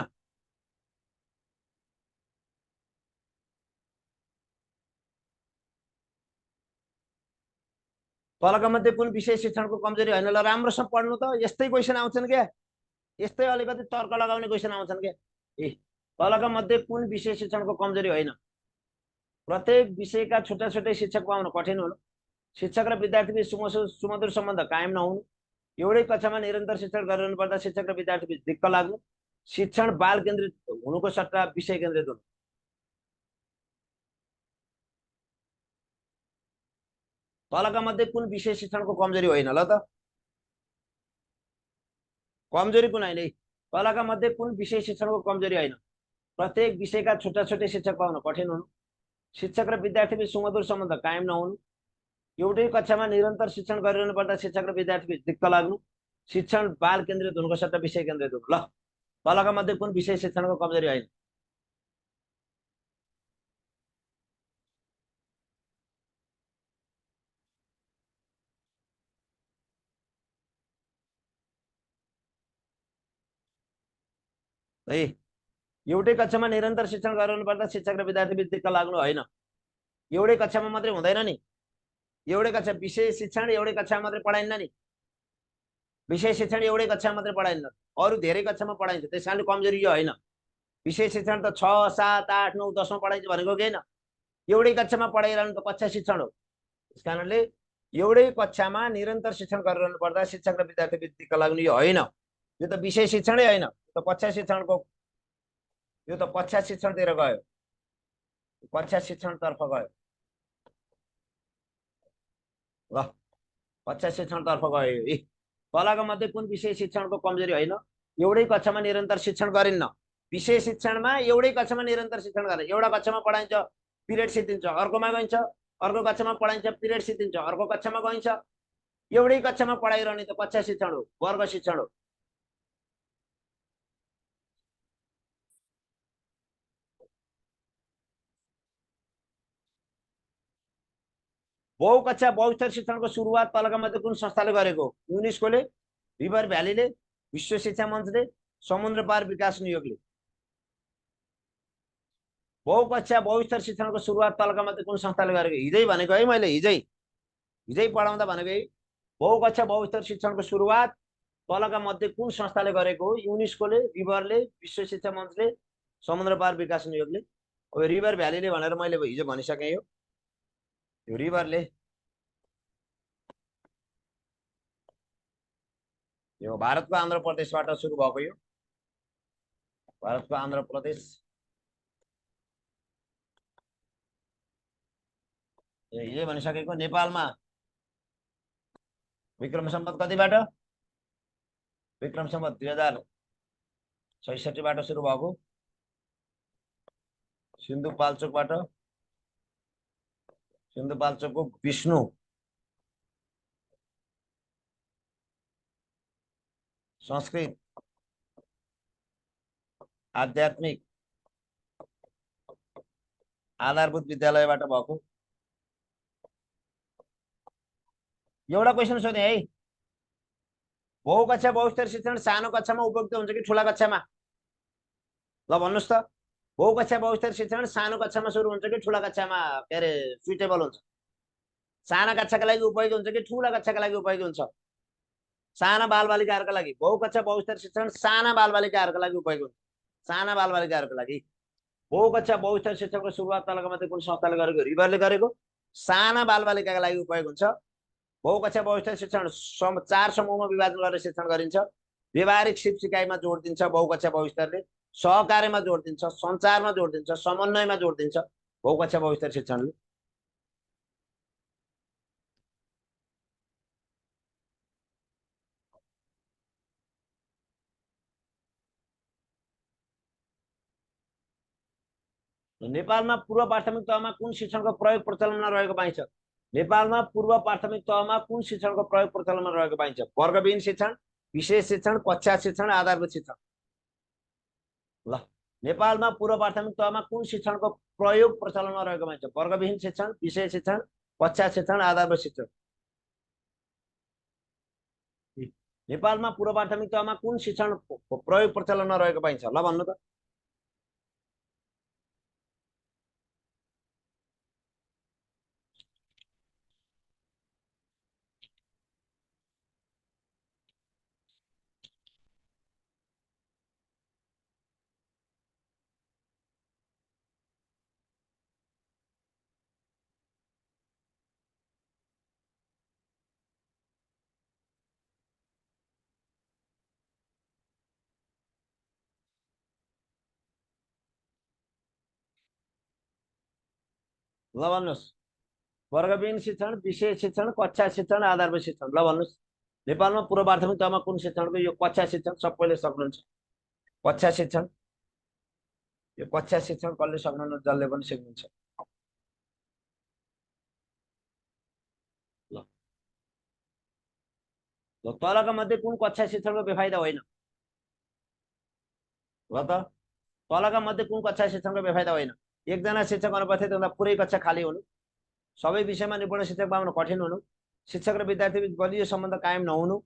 तलका मध्ये कुन विषय शिक्षणको कमजोरी होइन? ल, राम्रोसँग पढ्नु त, यस्तै क्वेसन आउँछन् क्या, यस्तै अलिकति तर्क लगाउने क्वेसन आउँछन् क्या। ए, तलका मध्ये कुन विषय शिक्षणको कमजोरी होइन? प्रत्येक विषयका छुट्टा छुट्टै शिक्षक पाउन कठिन हुनु, शिक्षक र विद्यार्थी सुमधुर सम्बन्ध कायम नहुनु, एउटै कक्षामा निरन्तर शिक्षण गरिरहनु पर्दा शिक्षक र विद्यार्थी दिक्क लाग्नु, शिक्षण बाल केन्द्रित हुनुको सट्टा विषय केन्द्रित हुनु। तलका मध्ये कुन विषय शिक्षणको कमजोरी होइन? ल त, कमजोरी कुन होइन? तलका मध्ये कुन विषय शिक्षणको कमजोरी होइन? प्रत्येक विषयका छुट्टा छुट्टै शिक्षक पाउन कठिन हुनु, शिक्षक र विद्यार्थी सुमधुर सम्बन्ध कायम नहुनु, एउटै कक्षामा निरन्तर शिक्षण गरिरहनु पर्दा शिक्षक र विद्यार्थी दिक्क लाग्नु, शिक्षण बाल केन्द्रित हुनुको सट्टा विषय केन्द्रित हुनु। ल, तलका मध्ये कुन विषय शिक्षणको कमजोरी होइन? है, एउटै कक्षामा निरन्तर शिक्षण गरिरहनु पर्दा शिक्षक र विद्यार्थी बीच दिक्क लाग्नु होइन। एउटै कक्षामा मात्रै हुँदैन नि, एउटै कक्षा विषय शिक्षण एउटै कक्षामा मात्रै पढाइन्न नि, विषय शिक्षण एउटै कक्षामा मात्रै पढाइन्न, अरू धेरै कक्षामा पढाइन्छ। त्यस कारणले कमजोरी यो होइन। विषय शिक्षण त 6, 7, 8, 9, 10मा पढाइन्छ भनेको कि होइन, एउटै कक्षामा पढाइरहनु त कक्षा शिक्षण हो। त्यस कारणले एउटै कक्षामा निरन्तर शिक्षण गरिरहनु पर्दा शिक्षक र विद्यार्थी बीच दिक्क लाग्नु यो होइन, यो त विषय शिक्षणै होइन, यो त कक्षा शिक्षणको, यो त कक्षा शिक्षणतिर गयो, कक्षा शिक्षणतर्फ गयो। ल, कक्षा शिक्षणतर्फ गयो। तलका मध्ये कुन विषय शिक्षणको कमजोरी होइन? एउटै कक्षामा निरन्तर शिक्षण गरिन्न। विषय शिक्षणमा एउटै कक्षामा निरन्तर शिक्षण गरेर एउटा कक्षामा पढाइन्छ, पिरियड सिद्धिन्छ, अर्कोमा गइन्छ, अर्को कक्षामा पढाइन्छ, पिरियड सिद्धिन्छ, अर्को कक्षामा गइन्छ, एउटै कक्षामा पढाइरहने त कक्षा शिक्षण हो, वर्ग शिक्षण हो। बहुकक्षा बहुस्तर शिक्षणको सुरुवात तलका मध्ये कुन संस्थाले गरेको? युनेस्कोले, रिभर भ्यालीले, विश्व शिक्षा मञ्चले, समुद्र पार विकास नियोगले। बहुकक्षा बहुस्तर शिक्षणको सुरुवात तलका मध्ये कुन संस्थाले गरेको? हिजै भनेको है मैले, हिजै पढाउँदा भनेको है। बहुकक्षा बहुस्तर शिक्षणको सुरुवात तलका मध्ये कुन संस्थाले गरेको हो? युनेस्कोले, रिभरले, विश्व शिक्षा मञ्चले, समुद्र पार विकास नियोगले। अब रिभर भ्यालीले भनेर मैले हिजो भनिसकेँ। यो रिभरले, यो भारतको आन्ध्र प्रदेशबाट सुरु भएको, यो भारतको आन्ध्र प्रदेश। हिजो भनिसकेको। नेपालमा विक्रम सम्वत कतिबाट? विक्रम सम्वत 2066बाट सुरु भएको। सिन्धुपाल्चोकको विष्णु संस्कृत आध्यात्मिक आधारभूत विद्यालयबाट भएको। एउटा क्वेसन सोधेँ है, बहुकक्षा बहुस्तर शिक्षण सानो कक्षामा उपयुक्त हुन्छ कि ठुला कक्षामा? ल भन्नुहोस् त, बहुकक्षा बहुस्तर शिक्षण सानो कक्षामा सुरु हुन्छ कि ठुला कक्षामा के अरे सुइटेबल हुन्छ? साना कक्षाका लागि उपयोगी हुन्छ कि ठुला कक्षाका लागि उपयोगी हुन्छ? साना बालबालिकाहरूका लागि बहुकक्षा बहुस्तर शिक्षण साना बालबालिकाहरूका लागि उपयोगी हुन्छ। साना बालबालिकाहरूका लागि बहुकक्षा बहुस्तर शिक्षणको सुरुवात तलका मध्ये कुन संस्थाले गरेको? रिभरले गरेको। साना बालबालिकाका लागि उपयोग हुन्छ। बहुकक्षा बहुस्तर शिक्षण 4 समूहमा विभाजन गरेर शिक्षण गरिन्छ। व्यवहारिक सिप सिकाइमा जोड दिन्छ बहुकक्षा बहुस्तरले, सहकार्यमा जोड दिन्छ, सञ्चारमा जोड दिन्छ, समन्वयमा जोड दिन्छ बहुकक्षा बहुस्तर शिक्षणले। नेपालमा पूर्व प्राथमिक तहमा कुन शिक्षणको प्रयोग प्रचलनमा रहेको पाइन्छ? नेपालमा पूर्व प्राथमिक तहमा कुन शिक्षणको प्रयोग प्रचलनमा रहेको पाइन्छ? वर्गविहीन शिक्षण, विशेष शिक्षण, कक्षा शिक्षण, आधारभूत शिक्षण। ल, नेपालमा पूर्व प्राथमिक तहमा कुन शिक्षणको प्रयोग प्रचलनमा रहेको पाइन्छ? वर्गविहीन शिक्षण, विशेष शिक्षण, कक्षा शिक्षण, आधारभूत शिक्षण। नेपालमा पूर्व प्राथमिक तहमा कुन शिक्षण प्रयोग प्रचलनमा रहेको पाइन्छ? ल भन्नु त। ल भन्नुहोस्, वर्गविहीन शिक्षण, विशेष शिक्षण, कक्षा शिक्षण, आधारभूत शिक्षण। ल भन्नुहोस्, नेपालमा पूर्व प्राथमिक तहमा कुन शिक्षणको? यो कक्षा शिक्षण सबैले सक्नुहुन्छ। कक्षा शिक्षण, यो कक्षा शिक्षण कसले सक्नुहुन्न? जसले पनि सिक्नुहुन्छ। ल, तलका मध्ये कुन कक्षा शिक्षणको बेफाइदा होइन? ल त, तलका मध्ये कुन कक्षा शिक्षणको बेफाइदा होइन? एकजना शिक्षक अनुपस्थित हुँदा पुरै कक्षा खाली हुनु, सबै विषयमा निपुण शिक्षक पाउन कठिन हुनु, शिक्षक र विद्यार्थी बीच बलियो सम्बन्ध कायम नहुनु,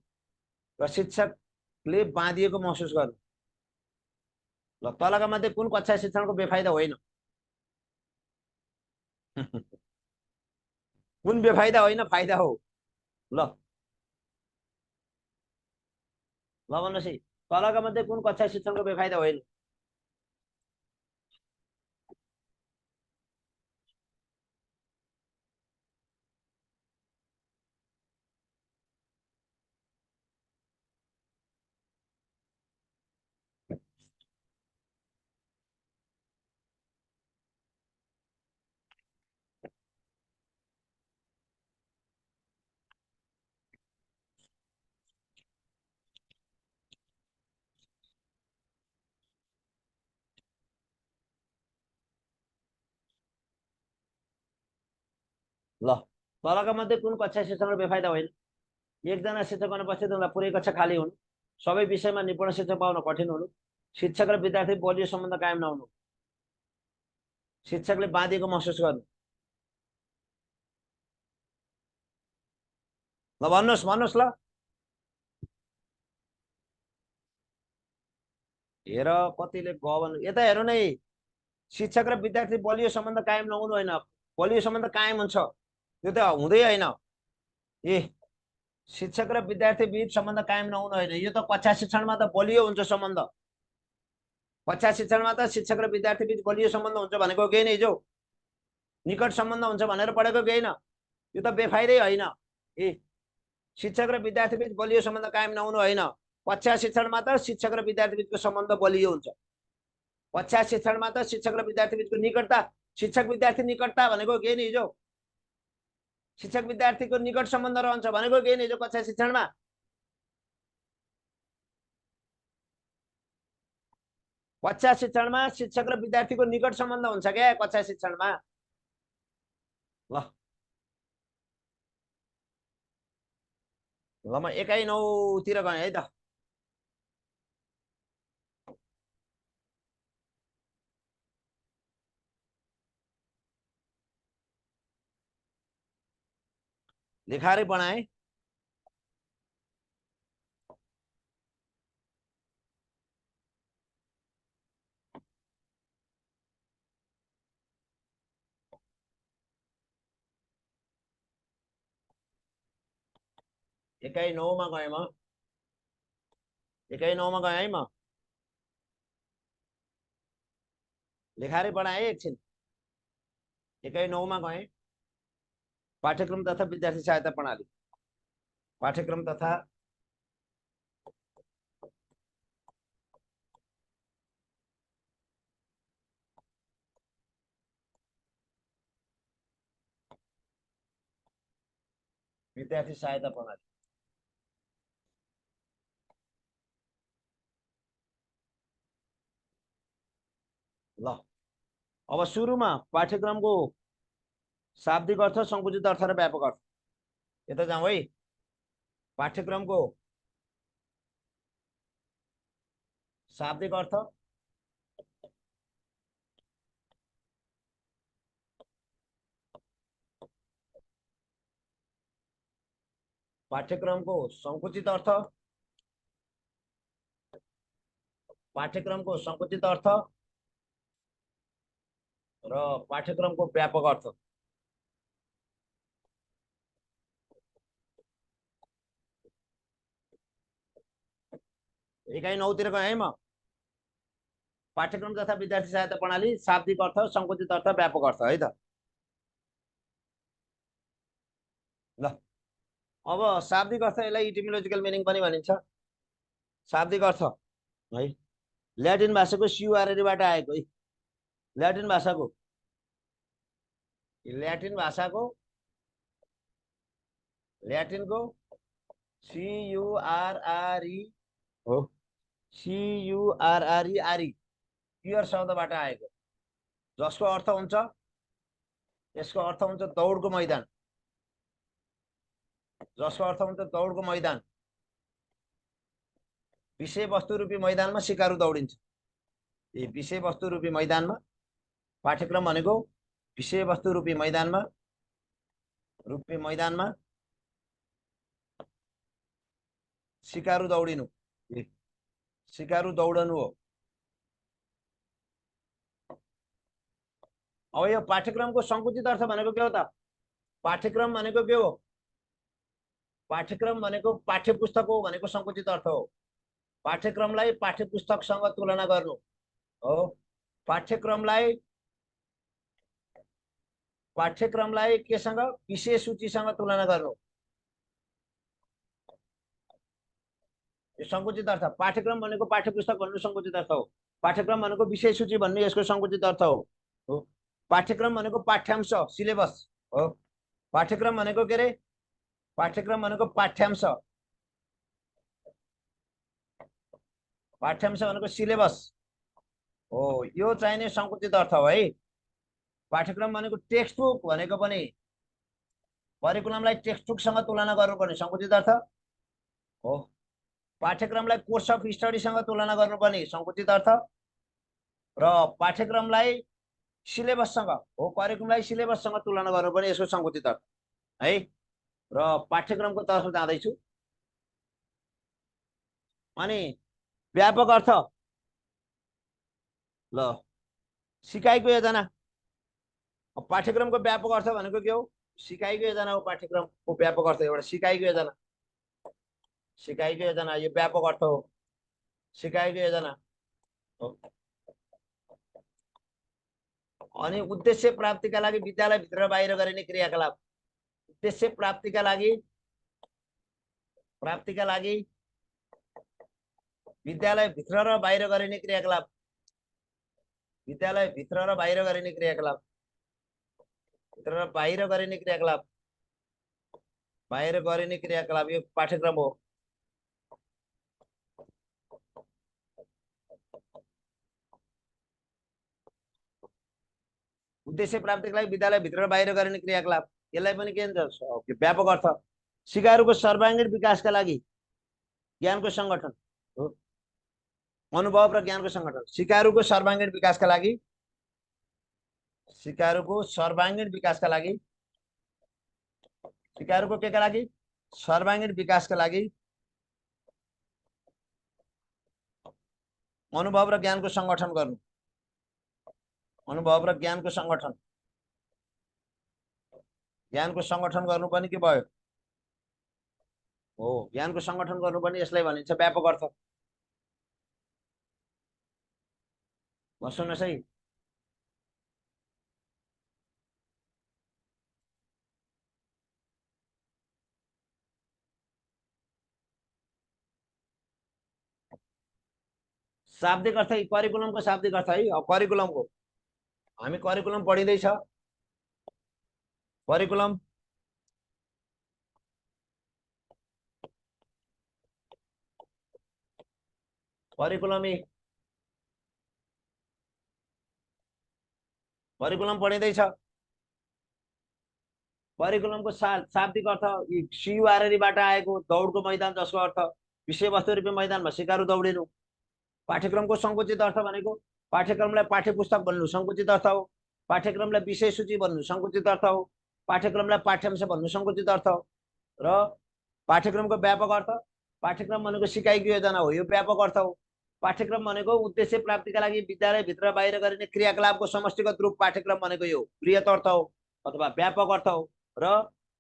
र शिक्षकले बाँधिएको महसुस गर्नु। ल, तलका मध्ये कुन कक्षा शिक्षणको बेफाइदा होइन? कुन बेफाइदा होइन, फाइदा हो? ल, ल भन्नुहोस् है, तलका मध्ये कुन कक्षा शिक्षणको बेफाइदा होइन? ल, तलका मध्ये कुन कक्षा शिक्षणको बेफाइदा होइन? एकजना शिक्षक अनुपस्थित हुँदा पुरै कक्षा खाली हुनु, सबै विषयमा निपुण शिक्षक पाउन कठिन हुनु, शिक्षक र विद्यार्थी बलियो सम्बन्ध कायम नहुनु, शिक्षकले बाँधिएको महसुस गर्नु। ल भन्नुहोस्, भन्नुहोस्। ल, हेर कतिले गभर्न, यता हेर्नु नै, शिक्षक र विद्यार्थी बलियो सम्बन्ध कायम नहुनु होइन, बलियो सम्बन्ध कायम हुन्छ, त्यो त हुँदै होइन। ए शिक्षक र विद्यार्थी बीच सम्बन्ध कायम नहुनु होइन, यो त कक्षा शिक्षणमा त बलियो हुन्छ सम्बन्ध। कक्षा शिक्षणमा त शिक्षक र विद्यार्थी बीच बलियो सम्बन्ध हुन्छ भनेको केही नै हिजो निकट सम्बन्ध हुन्छ भनेर पढेको केही न, यो त बेफाइदै होइन। ए शिक्षक र विद्यार्थी बीच बलियो सम्बन्ध कायम नहुनु होइन, कक्षा शिक्षणमा त शिक्षक र विद्यार्थी बीचको सम्बन्ध बलियो हुन्छ। कक्षा शिक्षणमा त शिक्षक र विद्यार्थी बीचको निकटता, शिक्षक विद्यार्थी निकटता भनेको केही नि हिजो शिक्षक विद्यार्थीको निकट सम्बन्ध रहन्छ भनेको केही नि हिजो कक्षा शिक्षणमा। कक्षा शिक्षणमा शिक्षक र विद्यार्थीको निकट सम्बन्ध हुन्छ क्या कक्षा शिक्षणमा। ल ल म 1:09 गएँ है त। लेखारै बनाए। एकाइ 9 मा गएँ म, 1:09 गएँ है म। लेखारै बनाए एकछिन, 1:09 मा गएँ। पाठ्यक्रम तथा विद्यार्थी सहायता प्रणाली, पाठ्यक्रम तथा विद्यार्थी सहायता प्रणाली। ल अब सुरुमा पाठ्यक्रमको शाब्दिक अर्थ, संकुचित अर्थ र व्यापक अर्थ, यता जाउँ है। पाठ्यक्रमको शाब्दिक अर्थ, पाठ्यक्रमको संकुचित अर्थ, पाठ्यक्रमको संकुचित अर्थ र पाठ्यक्रमको व्यापक अर्थ। एकाइ 9 गएँ है म। पाठ्यक्रम तथा विद्यार्थी सहायता प्रणाली, शाब्दिक अर्थ, संकुचित अर्थ, व्यापक अर्थ है त। ल अब शाब्दिक अर्थ, यसलाई इटिमोलोजिकल मिनिङ पनि भनिन्छ। शाब्दिक अर्थ है ल्याटिन भाषाको CURRबाट आएको है। ल्याटिन भाषाको ल्याटिनको CURRE हो, CURRERE क्युर शब्दबाट आएको, जसको अर्थ हुन्छ, यसको अर्थ हुन्छ दौडको मैदान, जसको अर्थ हुन्छ दौडको मैदान। विषयवस्तु रूपी मैदानमा सिकारु दौडिन्छ। ए विषयवस्तु रूपी मैदानमा, पाठ्यक्रम भनेको विषयवस्तु रूपी मैदानमा सिकारु दौडिनु, सिकारु दौडनु हो। अब यो पाठ्यक्रमको संकुचित अर्थ भनेको के हो त? पाठ्यक्रम भनेको के हो? पाठ्यक्रम भनेको पाठ्यपुस्तक हो भनेको संकुचित अर्थ हो। पाठ्यक्रमलाई पाठ्यपुस्तकसँग तुलना गर्नु हो। पाठ्यक्रमलाई केसँग? विषय सूचीसँग तुलना गर्नु, यो संकुचित अर्थ। पाठ्यक्रम भनेको पाठ्यपुस्तक भन्नु संकुचित अर्थ हो। पाठ्यक्रम भनेको विषय सूची भन्नु यसको संकुचित अर्थ हो। पाठ्यक्रम भनेको पाठ्यांश, सिलेबस हो। पाठ्यक्रम भनेको के रे? पाठ्यक्रम भनेको पाठ्यांश, पाठ्यांश भनेको सिलेबस हो। यो चाहिने संकुचित अर्थ हो है। पाठ्यक्रम भनेको टेक्स्ट बुक भनेको पनि करिकुलमलाई टेक्स्ट बुकसँग तुलना गर्नुपर्ने संकुचित अर्थ हो। पाठ्यक्रमलाई कोर्स अफ स्टडीसँग तुलना गर्नुपर्ने संकुचित अर्थ, र पाठ्यक्रमलाई सिलेबससँग हो, करिकुलमलाई सिलेबससँग तुलना गर्नुपर्ने यसको संकुचित अर्थ है। र पाठ्यक्रमको तर्फ जाँदैछु। अनि व्यापक अर्थ, ल सिकाइको योजना। पाठ्यक्रमको व्यापक अर्थ भनेको के हो? सिकाइको योजना हो। पाठ्यक्रमको व्यापक अर्थ एउटा सिकाइको योजना। सिकाइको योजना यो व्यापक अर्थ हो। सिकाइको योजना हो। अनि उद्देश्य प्राप्तिका लागि विद्यालय भित्र र बाहिर गरिने क्रियाकलाप। उद्देश्य प्राप्तिका लागि विद्यालय भित्र र बाहिर गरिने क्रियाकलाप। विद्यालय भित्र र बाहिर गरिने क्रियाकलाप। भित्र र बाहिर गरिने क्रियाकलाप। बाहिर गरिने क्रियाकलाप यो पाठ्यक्रम हो। उद्देश्य प्राप्तिका लागि विद्यालय भित्र र बाहिर गरिने क्रियाकलाप यसलाई पनि के भन्छ व्यापक अर्थ। सिकारुको सर्वाङ्गीण विकासका लागि ज्ञानको संगठन हो। अनुभव र ज्ञानको संगठन। सिकारुको सर्वाङ्गीण विकासका लागि सिकारुको सर्वाङ्गीण विकासका लागि सिकारुको के का लागि सर्वाङ्गीण विकासका लागि अनुभव र ज्ञानको संगठन गर्नु। अनुभव र ज्ञानको संगठन। ज्ञानको संगठन गर्नु पनि के भयो हो। ज्ञानको संगठन गर्नु पनि यसलाई भनिन्छ व्यापक अर्थ। सुन्नुहोस् है। शाब्दिक अर्थ करिकुलमको शाब्दिक अर्थ है। अब करिकुलमको हामी करिकुलम पढिँदैछ। करिकुलम करिकुलम करिकुलम पढिँदैछ। करिकुलमको शाब्दिक अर्थ सियुआरआरईबाट आएको दौडको मैदान जसको अर्थ विषयवस्तु रूपी मैदानमा सिकारु दौडिनु। पाठ्यक्रमको संकुचित अर्थ भनेको पाठ्यक्रमलाई पाठ्य पुस्तक भन्नु संकुचित अर्थ हो। पाठ्यक्रमलाई विषय सूची भन्नु संकुचित अर्थ हो। पाठ्यक्रमलाई पाठ्यांश भन्नु संकुचित अर्थ हो। र पाठ्यक्रमको व्यापक अर्थ पाठ्यक्रम भनेको सिकाइको योजना हो यो व्यापक अर्थ हो। पाठ्यक्रम भनेको उद्देश्य प्राप्तिका लागि विद्यालय भित्र बाहिर गरिने क्रियाकलापको समष्टिगत रूप पाठ्यक्रम भनेको यो बृहत अर्थ हो अथवा व्यापक अर्थ हो। र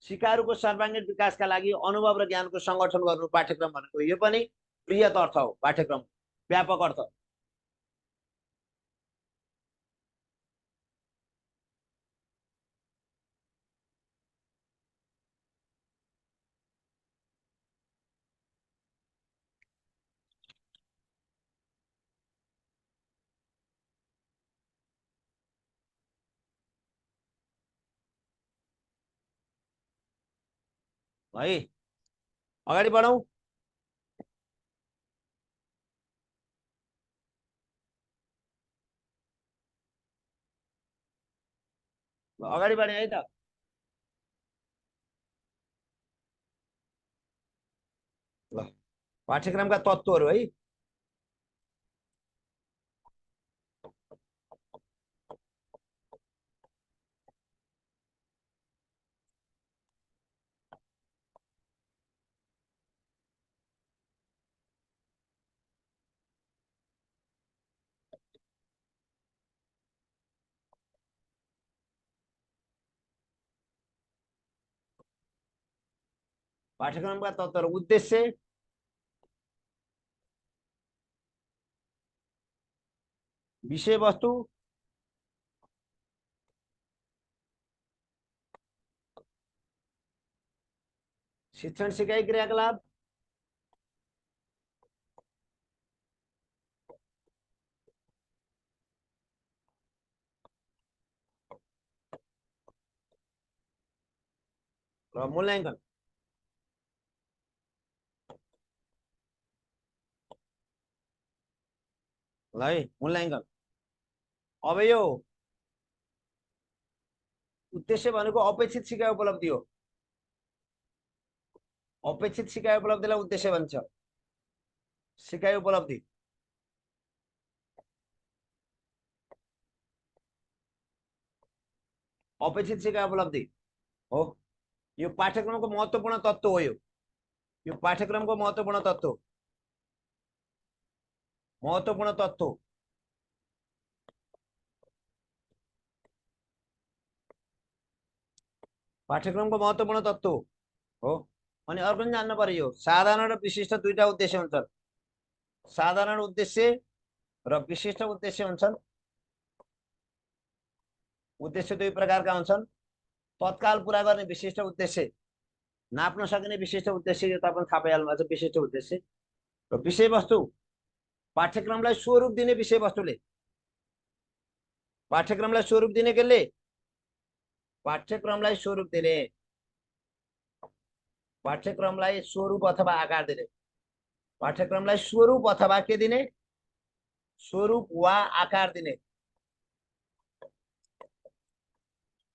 सिकारुको सर्वाङ्गीण विकासका लागि अनुभव र ज्ञानको संगठन गर्नु पाठ्यक्रम भनेको यो पनि बृहत अर्थ हो। पाठ्यक्रम व्यापक अर्थ। है अगाडि बढौं। अगाडि बढे है त। ल पाठ्यक्रमका तत्त्वहरू है। पाठ्यक्रमका तत्त्वहरू उद्देश्य विषयवस्तु शिक्षण सिकाइ क्रियाकलाप र मूल्याङ्कन। ल है मूल्याङ्कन। अब यो उद्देश्य भनेको अपेक्षित सिकाइ उपलब्धि हो। अपेक्षित सिकाइ उपलब्धिलाई उद्देश्य भन्छ। सिकाइ उपलब्धि अपेक्षित सिकाइ उपलब्धि हो। यो पाठ्यक्रमको महत्त्वपूर्ण तत्त्व हो। यो पाठ्यक्रमको महत्त्वपूर्ण तत्त्व महत्त्वपूर्ण तत्त्व पाठ्यक्रमको महत्त्वपूर्ण तत्त्व हो। अनि अर्को पनि जान्नु पर्यो, साधारण र विशिष्ट दुईटा उद्देश्य हुन्छन्। साधारण उद्देश्य र विशिष्ट उद्देश्य हुन्छन्। उद्देश्य दुई प्रकारका हुन्छन्। तत्काल पूरा गर्ने विशिष्ट उद्देश्य, नाप्न सकिने विशिष्ट उद्देश्य, यो तपाईँ थाहा पाइहाल्नु भएको छ विशिष्ट उद्देश्य। र विषयवस्तु, पाठ्यक्रमलाई स्वरूप दिने विषयवस्तुले, पाठ्यक्रमलाई स्वरूप दिने केले, पाठ्यक्रमलाई स्वरूप दिने, पाठ्यक्रमलाई स्वरूप अथवा आकार दिने, पाठ्यक्रमलाई स्वरूप अथवा के दिने, स्वरूप वा आकार दिने,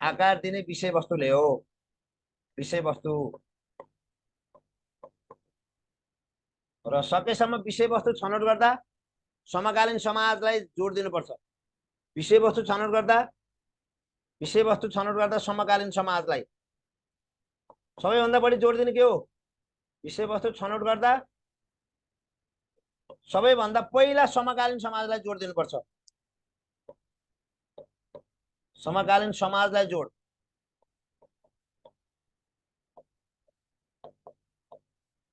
आकार दिने विषयवस्तुले हो। विषयवस्तु र सकेसम्म विषयवस्तु छनौट गर्दा समकालीन समाजलाई जोड दिनुपर्छ। विषयवस्तु छनौट गर्दा, विषयवस्तु छनौट गर्दा समकालीन समाजलाई सबैभन्दा बढी जोड दिने के हो? विषयवस्तु छनौट गर्दा सबैभन्दा पहिला समकालीन समाजलाई जोड दिनुपर्छ। समकालीन समाजलाई जोड।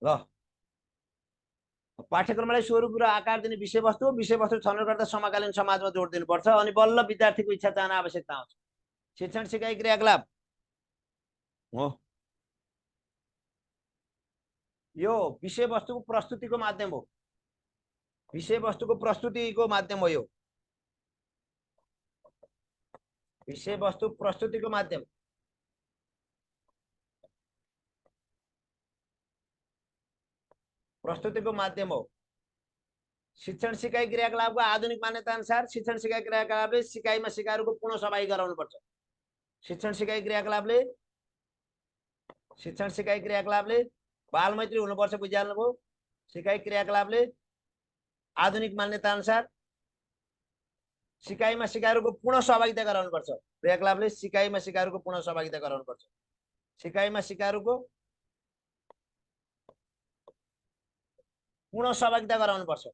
ल, पाठ्यक्रमलाई स्वरूप र आकार दिने विषयवस्तु, विषयवस्तु छनौट गर्दा समकालीन समाजमा जोड दिनुपर्छ अनि बल्ल विद्यार्थीको इच्छा चाहना आवश्यकता आउँछ। शिक्षण सिकाइ क्रियाकलाप हो, यो विषयवस्तुको प्रस्तुतिको माध्यम हो। विषयवस्तुको प्रस्तुतिको माध्यम हो यो। विषयवस्तु प्रस्तुतिको माध्यम, प्रस्तुतिको माध्यम हो। शिक्षण सिकाइ क्रियाकलापको आधुनिक मान्यता अनुसार शिक्षण सिकाइ क्रियाकलापले सिकाइमा सिकारुको पुनः सहभागी गराउनुपर्छ। शिक्षण सिकाइ क्रियाकलापले, शिक्षण सिकाइ क्रियाकलापले बालमैत्री हुनुपर्छ, बुझिहाल्नुभयो। सिकाइ क्रियाकलापले आधुनिक मान्यता अनुसार सिकाइमा सिकारुको पुनः सहभागिता गराउनुपर्छ। क्रियाकलापले सिकाइमा सिकारुको पुनः सहभागिता गराउनुपर्छ। सिकाइमा सिकारुको पुनः सहभागिता गराउनुपर्छ।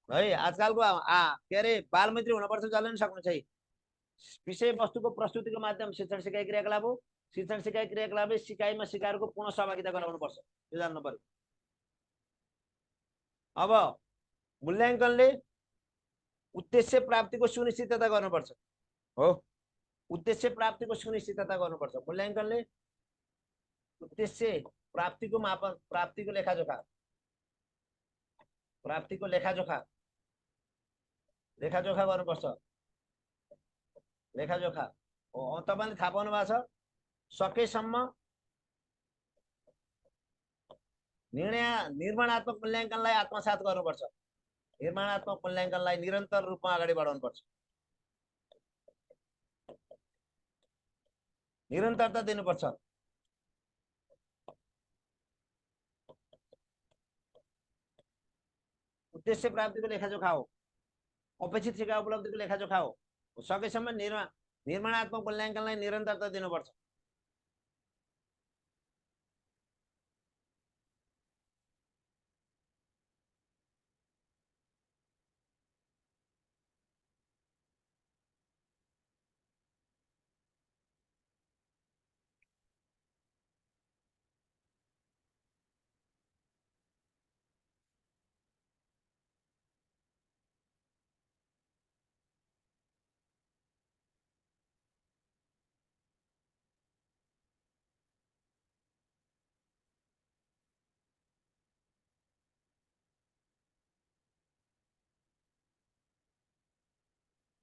है आजकलको के अरे बालमैत्री हुनुपर्छ जसले पनि सक्नुहुन्छ है। विषयवस्तुको प्रस्तुतिको माध्यम शिक्षण सिकाइ क्रियाकलाप हो। शिक्षण सिकाइ क्रियाकलापले सिकाइमा सिकारुको पुनः सहभागिता गराउनुपर्छ, यो जान्नु पर्यो। अब मूल्याङ्कनले उद्देश्य प्राप्तिको सुनिश्चितता गर्नुपर्छ। हो, उद्देश्य प्राप्तिको सुनिश्चितता गर्नुपर्छ। मूल्याङ्कनले उद्देश्य प्राप्तिको मापन, प्राप्तिको लेखाजोखा, प्राप्तिको लेखाजोखा, लेखाजोखा गर्नुपर्छ। लेखाजोखा हो, तपाईले थाहा पाउनु भएको छ। सकेसम्म निर्माणात्मक मूल्याङ्कनलाई आत्मसात गर्नुपर्छ। निर्माणात्मक मूल्याङ्कनलाई निरन्तर रूपमा अगाडि बढाउनुपर्छ। निरन्तरता दिनुपर्छ। उद्देश्य प्राप्तिको लेखाजोखा हो, अपेक्षित सिकाइ उपलब्धिको लेखाजोखा हो। सकेसम्म निर्माणात्मक मूल्याङ्कनलाई निरन्तरता दिनुपर्छ।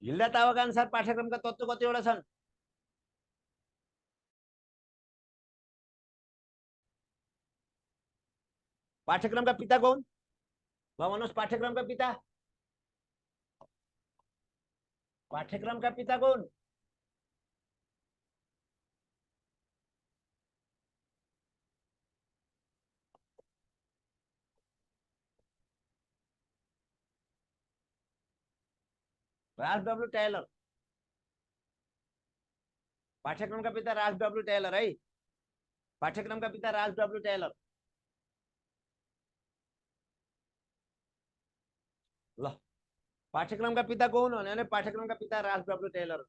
हिल्डा तावाका अनुसार पाठ्यक्रमका तत्त्व कतिवटा छन्? पाठ्यक्रमका पिता कौन? ल भन्नुहोस्, पाठ्यक्रमका पिता, पाठ्यक्रमका पिता कौन? Ralph W Tyler. पाठ्यक्रमका पिता राल्फ डब्ल्यू टेलर है। पाठ्यक्रमका पिता राल्फ डब्ल्यू टेलर। पाठ्यक्रम का पिता कौन हो? पाठ्यक्रम का पिता राल्फ डब्ल्यू टेलर।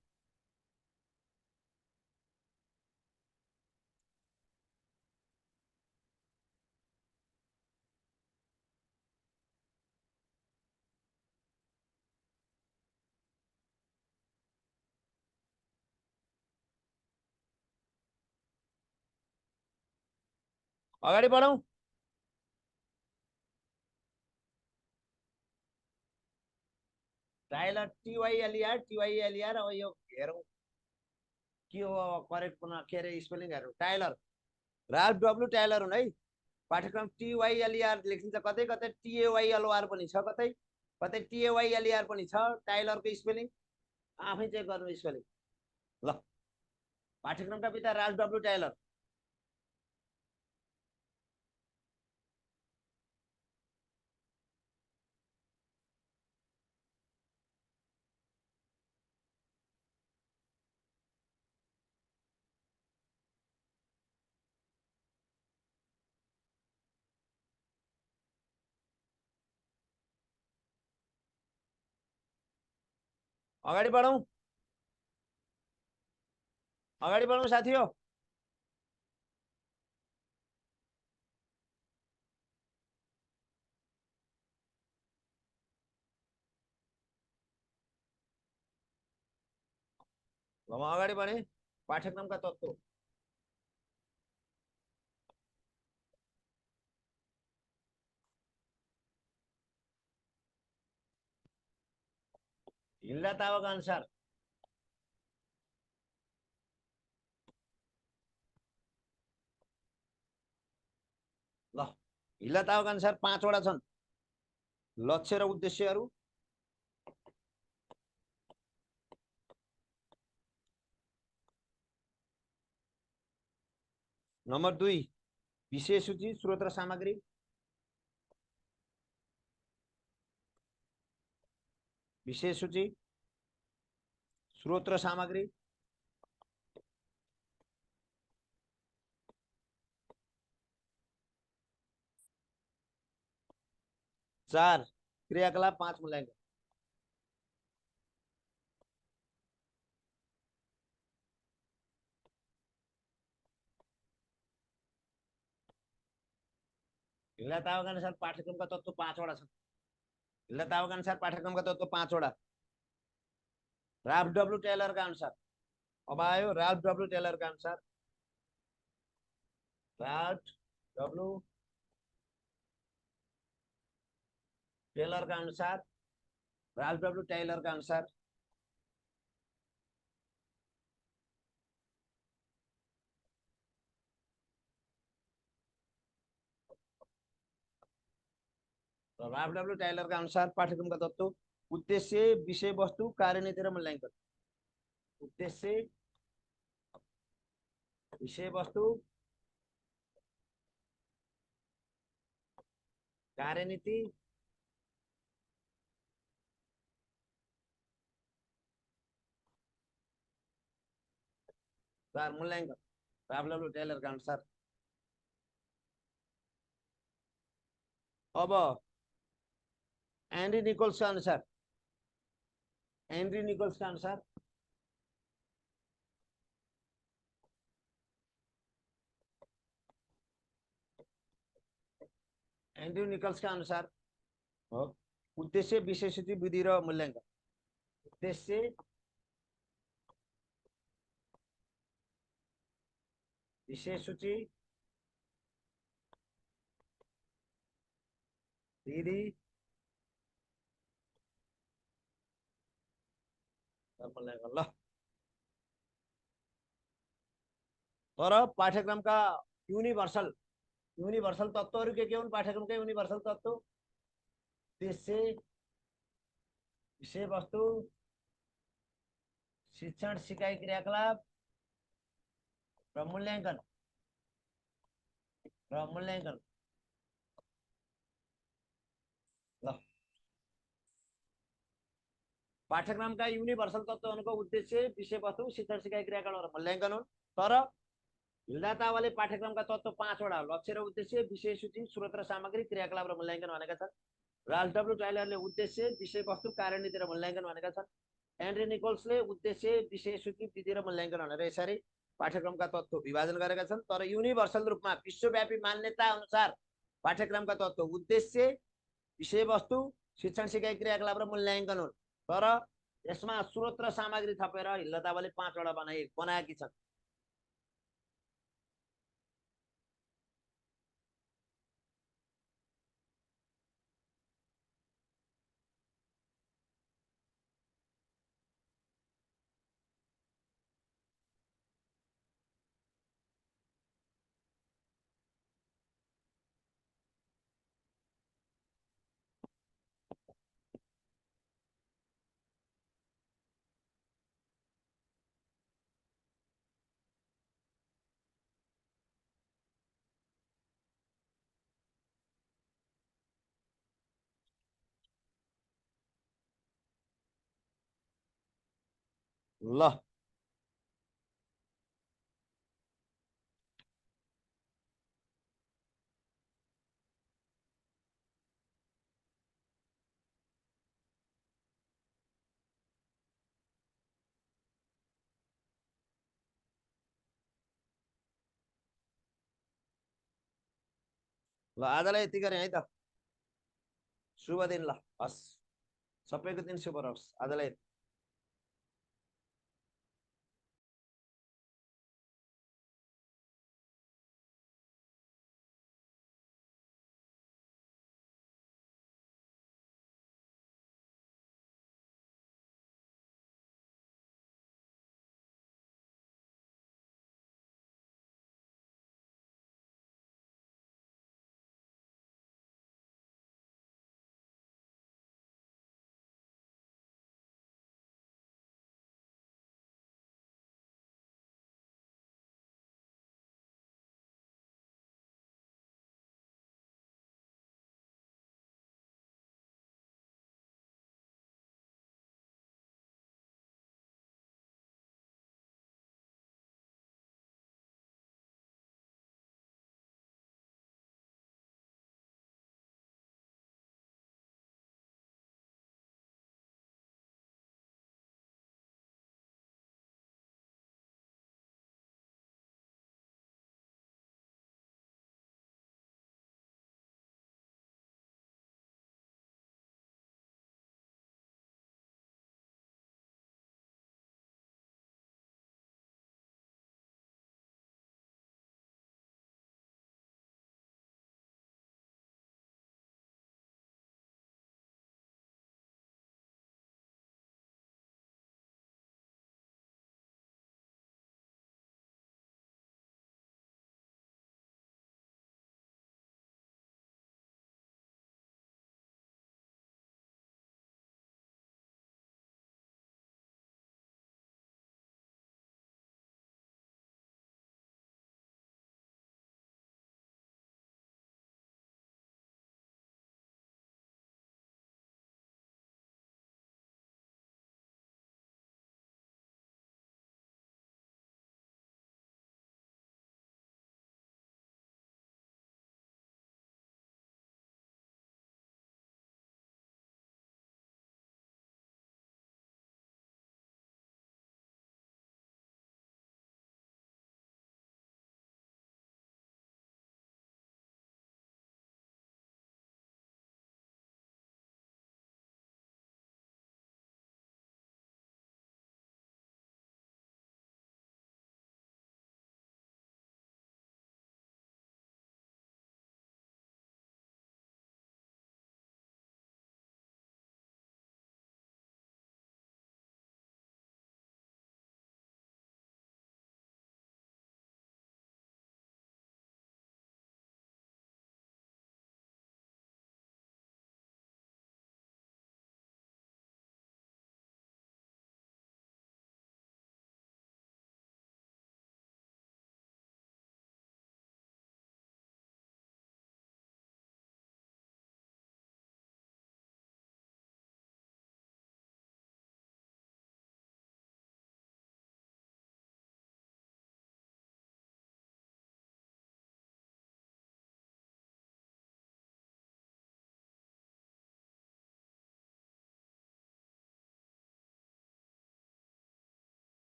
अगाडि बढौं। टाइलर टिवाइएलईआर अब यो हेरौँ के हो करेक्ट के अरे स्पेलिङ हेरौँ। टाइलर राल्फ डब्ल्यू टाइलर हुन् है। पाठ्यक्रम टिवाइएलईआर लेखिन्छ, कतै कतै टिएवाइएलओआर पनि छ, कतै कतै टिएवाइएलईआर पनि छ। टाइलरको स्पेलिङ आफै चेक गर्नु स्पेलिङ। ल, पाठ्यक्रमका पिता राल्फ डब्ल्यू टाइलर। अगाडि बढौँ, अगाडि बढौँ साथी हो। ल, म अगाडि बढेँ। पाठ्यक्रमका तत्त्व। हिल्डा तावाका अनुसार ल, हिल्डा तावाका अनुसार 5 वटा छन् लक्ष्य र उद्देश्यहरू। नम्बर 2 विषय सूची, स्रोत र सामग्री। विषय सूची, स्रोत र सामग्री। 4 क्रियाकलाप, 5 मूल्याङ्कन। हिल्डा तावाका अनुसार पाठ्यक्रमका तत्त्व 5 वटा छन्। हिल्डा तावाका अनुसार पाठ्यक्रमका तत्त्व 5 वटा। राल्फ डब्ल्यू टेलरका अनुसार अब आयो राल्फ डब्ल्यू टेलरका अनुसार। राल्फ डब्ल्यू टेलरका अनुसार, राल्फ डब्ल्यू टेलरका अनुसार र राल्फ डब्ल्यू टेलरका अनुसार पाठ्यक्रमका तत्त्व उद्देश्य, विषय वस्तु, कार्यनीति र मूल्याङ्कन। उद्देश्य, विषय वस्तु, कार्यनीति र मूल्याङ्कन। राल्फ डब्ल्यू टेलरका अनुसार। अब एन्ड्री निकोल्सका अनुसार, एन्ड्री निकोल्सका अनुसार एन्ड्रयू निकोल्सका अनुसार हो उद्देश्य, विषय सूची, विधि र मूल्याङ्कन। उद्देश्य, विषय सूची, विधि र मूल्याङ्कन। ल, तर पाठ्यक्रमका युनिभर्सल युनिभर्सल तत्त्वहरू के हुन्? पाठ्यक्रमका युनिभर्सल तत्त्व उद्देश्य, विषय वस्तु, शिक्षण सिकाइ क्रियाकलाप र मूल्याङ्कन। ल, पाठ्यक्रमका युनिभर्सल तत्त्वहरूको उद्देश्य, विषय वस्तु, शिक्षण सिकाइ क्रियाकलाप र मूल्याङ्कन हुन्। तर हिल्डा तावाले पाठ्यक्रमका तत्त्व 5 वटा लक्ष्य र उद्देश्य, विषय सूची, स्रोत र सामग्री, क्रियाकलाप र मूल्याङ्कन भनेका छन्। राल्फ डब्ल्यू टाइलरले उद्देश्य विषयवस्तु कार्यनीति र मूल्याङ्कन भनेका छन्। हेनरी निकोल्सले उद्देश्य विषय सूची विधि र मूल्याङ्कन भनेर यसरी पाठ्यक्रमका तत्त्व विभाजन गरेका छन्। तर युनिभर्सल रूपमा विश्वव्यापी मान्यता अनुसार पाठ्यक्रमका तत्त्व उद्देश्य विषयवस्तु शिक्षण सिकाइ क्रियाकलाप र मूल्याङ्कन हुन्। तर यसमा स्रोत र सामग्री थपेर हिल्लताबाले 5 वटा बनाएकी छन्। ल ल आजलाई यति गरे है त। शुभ दिन। ल हस्, सबैको दिन शुभ रहोस्। आजलाई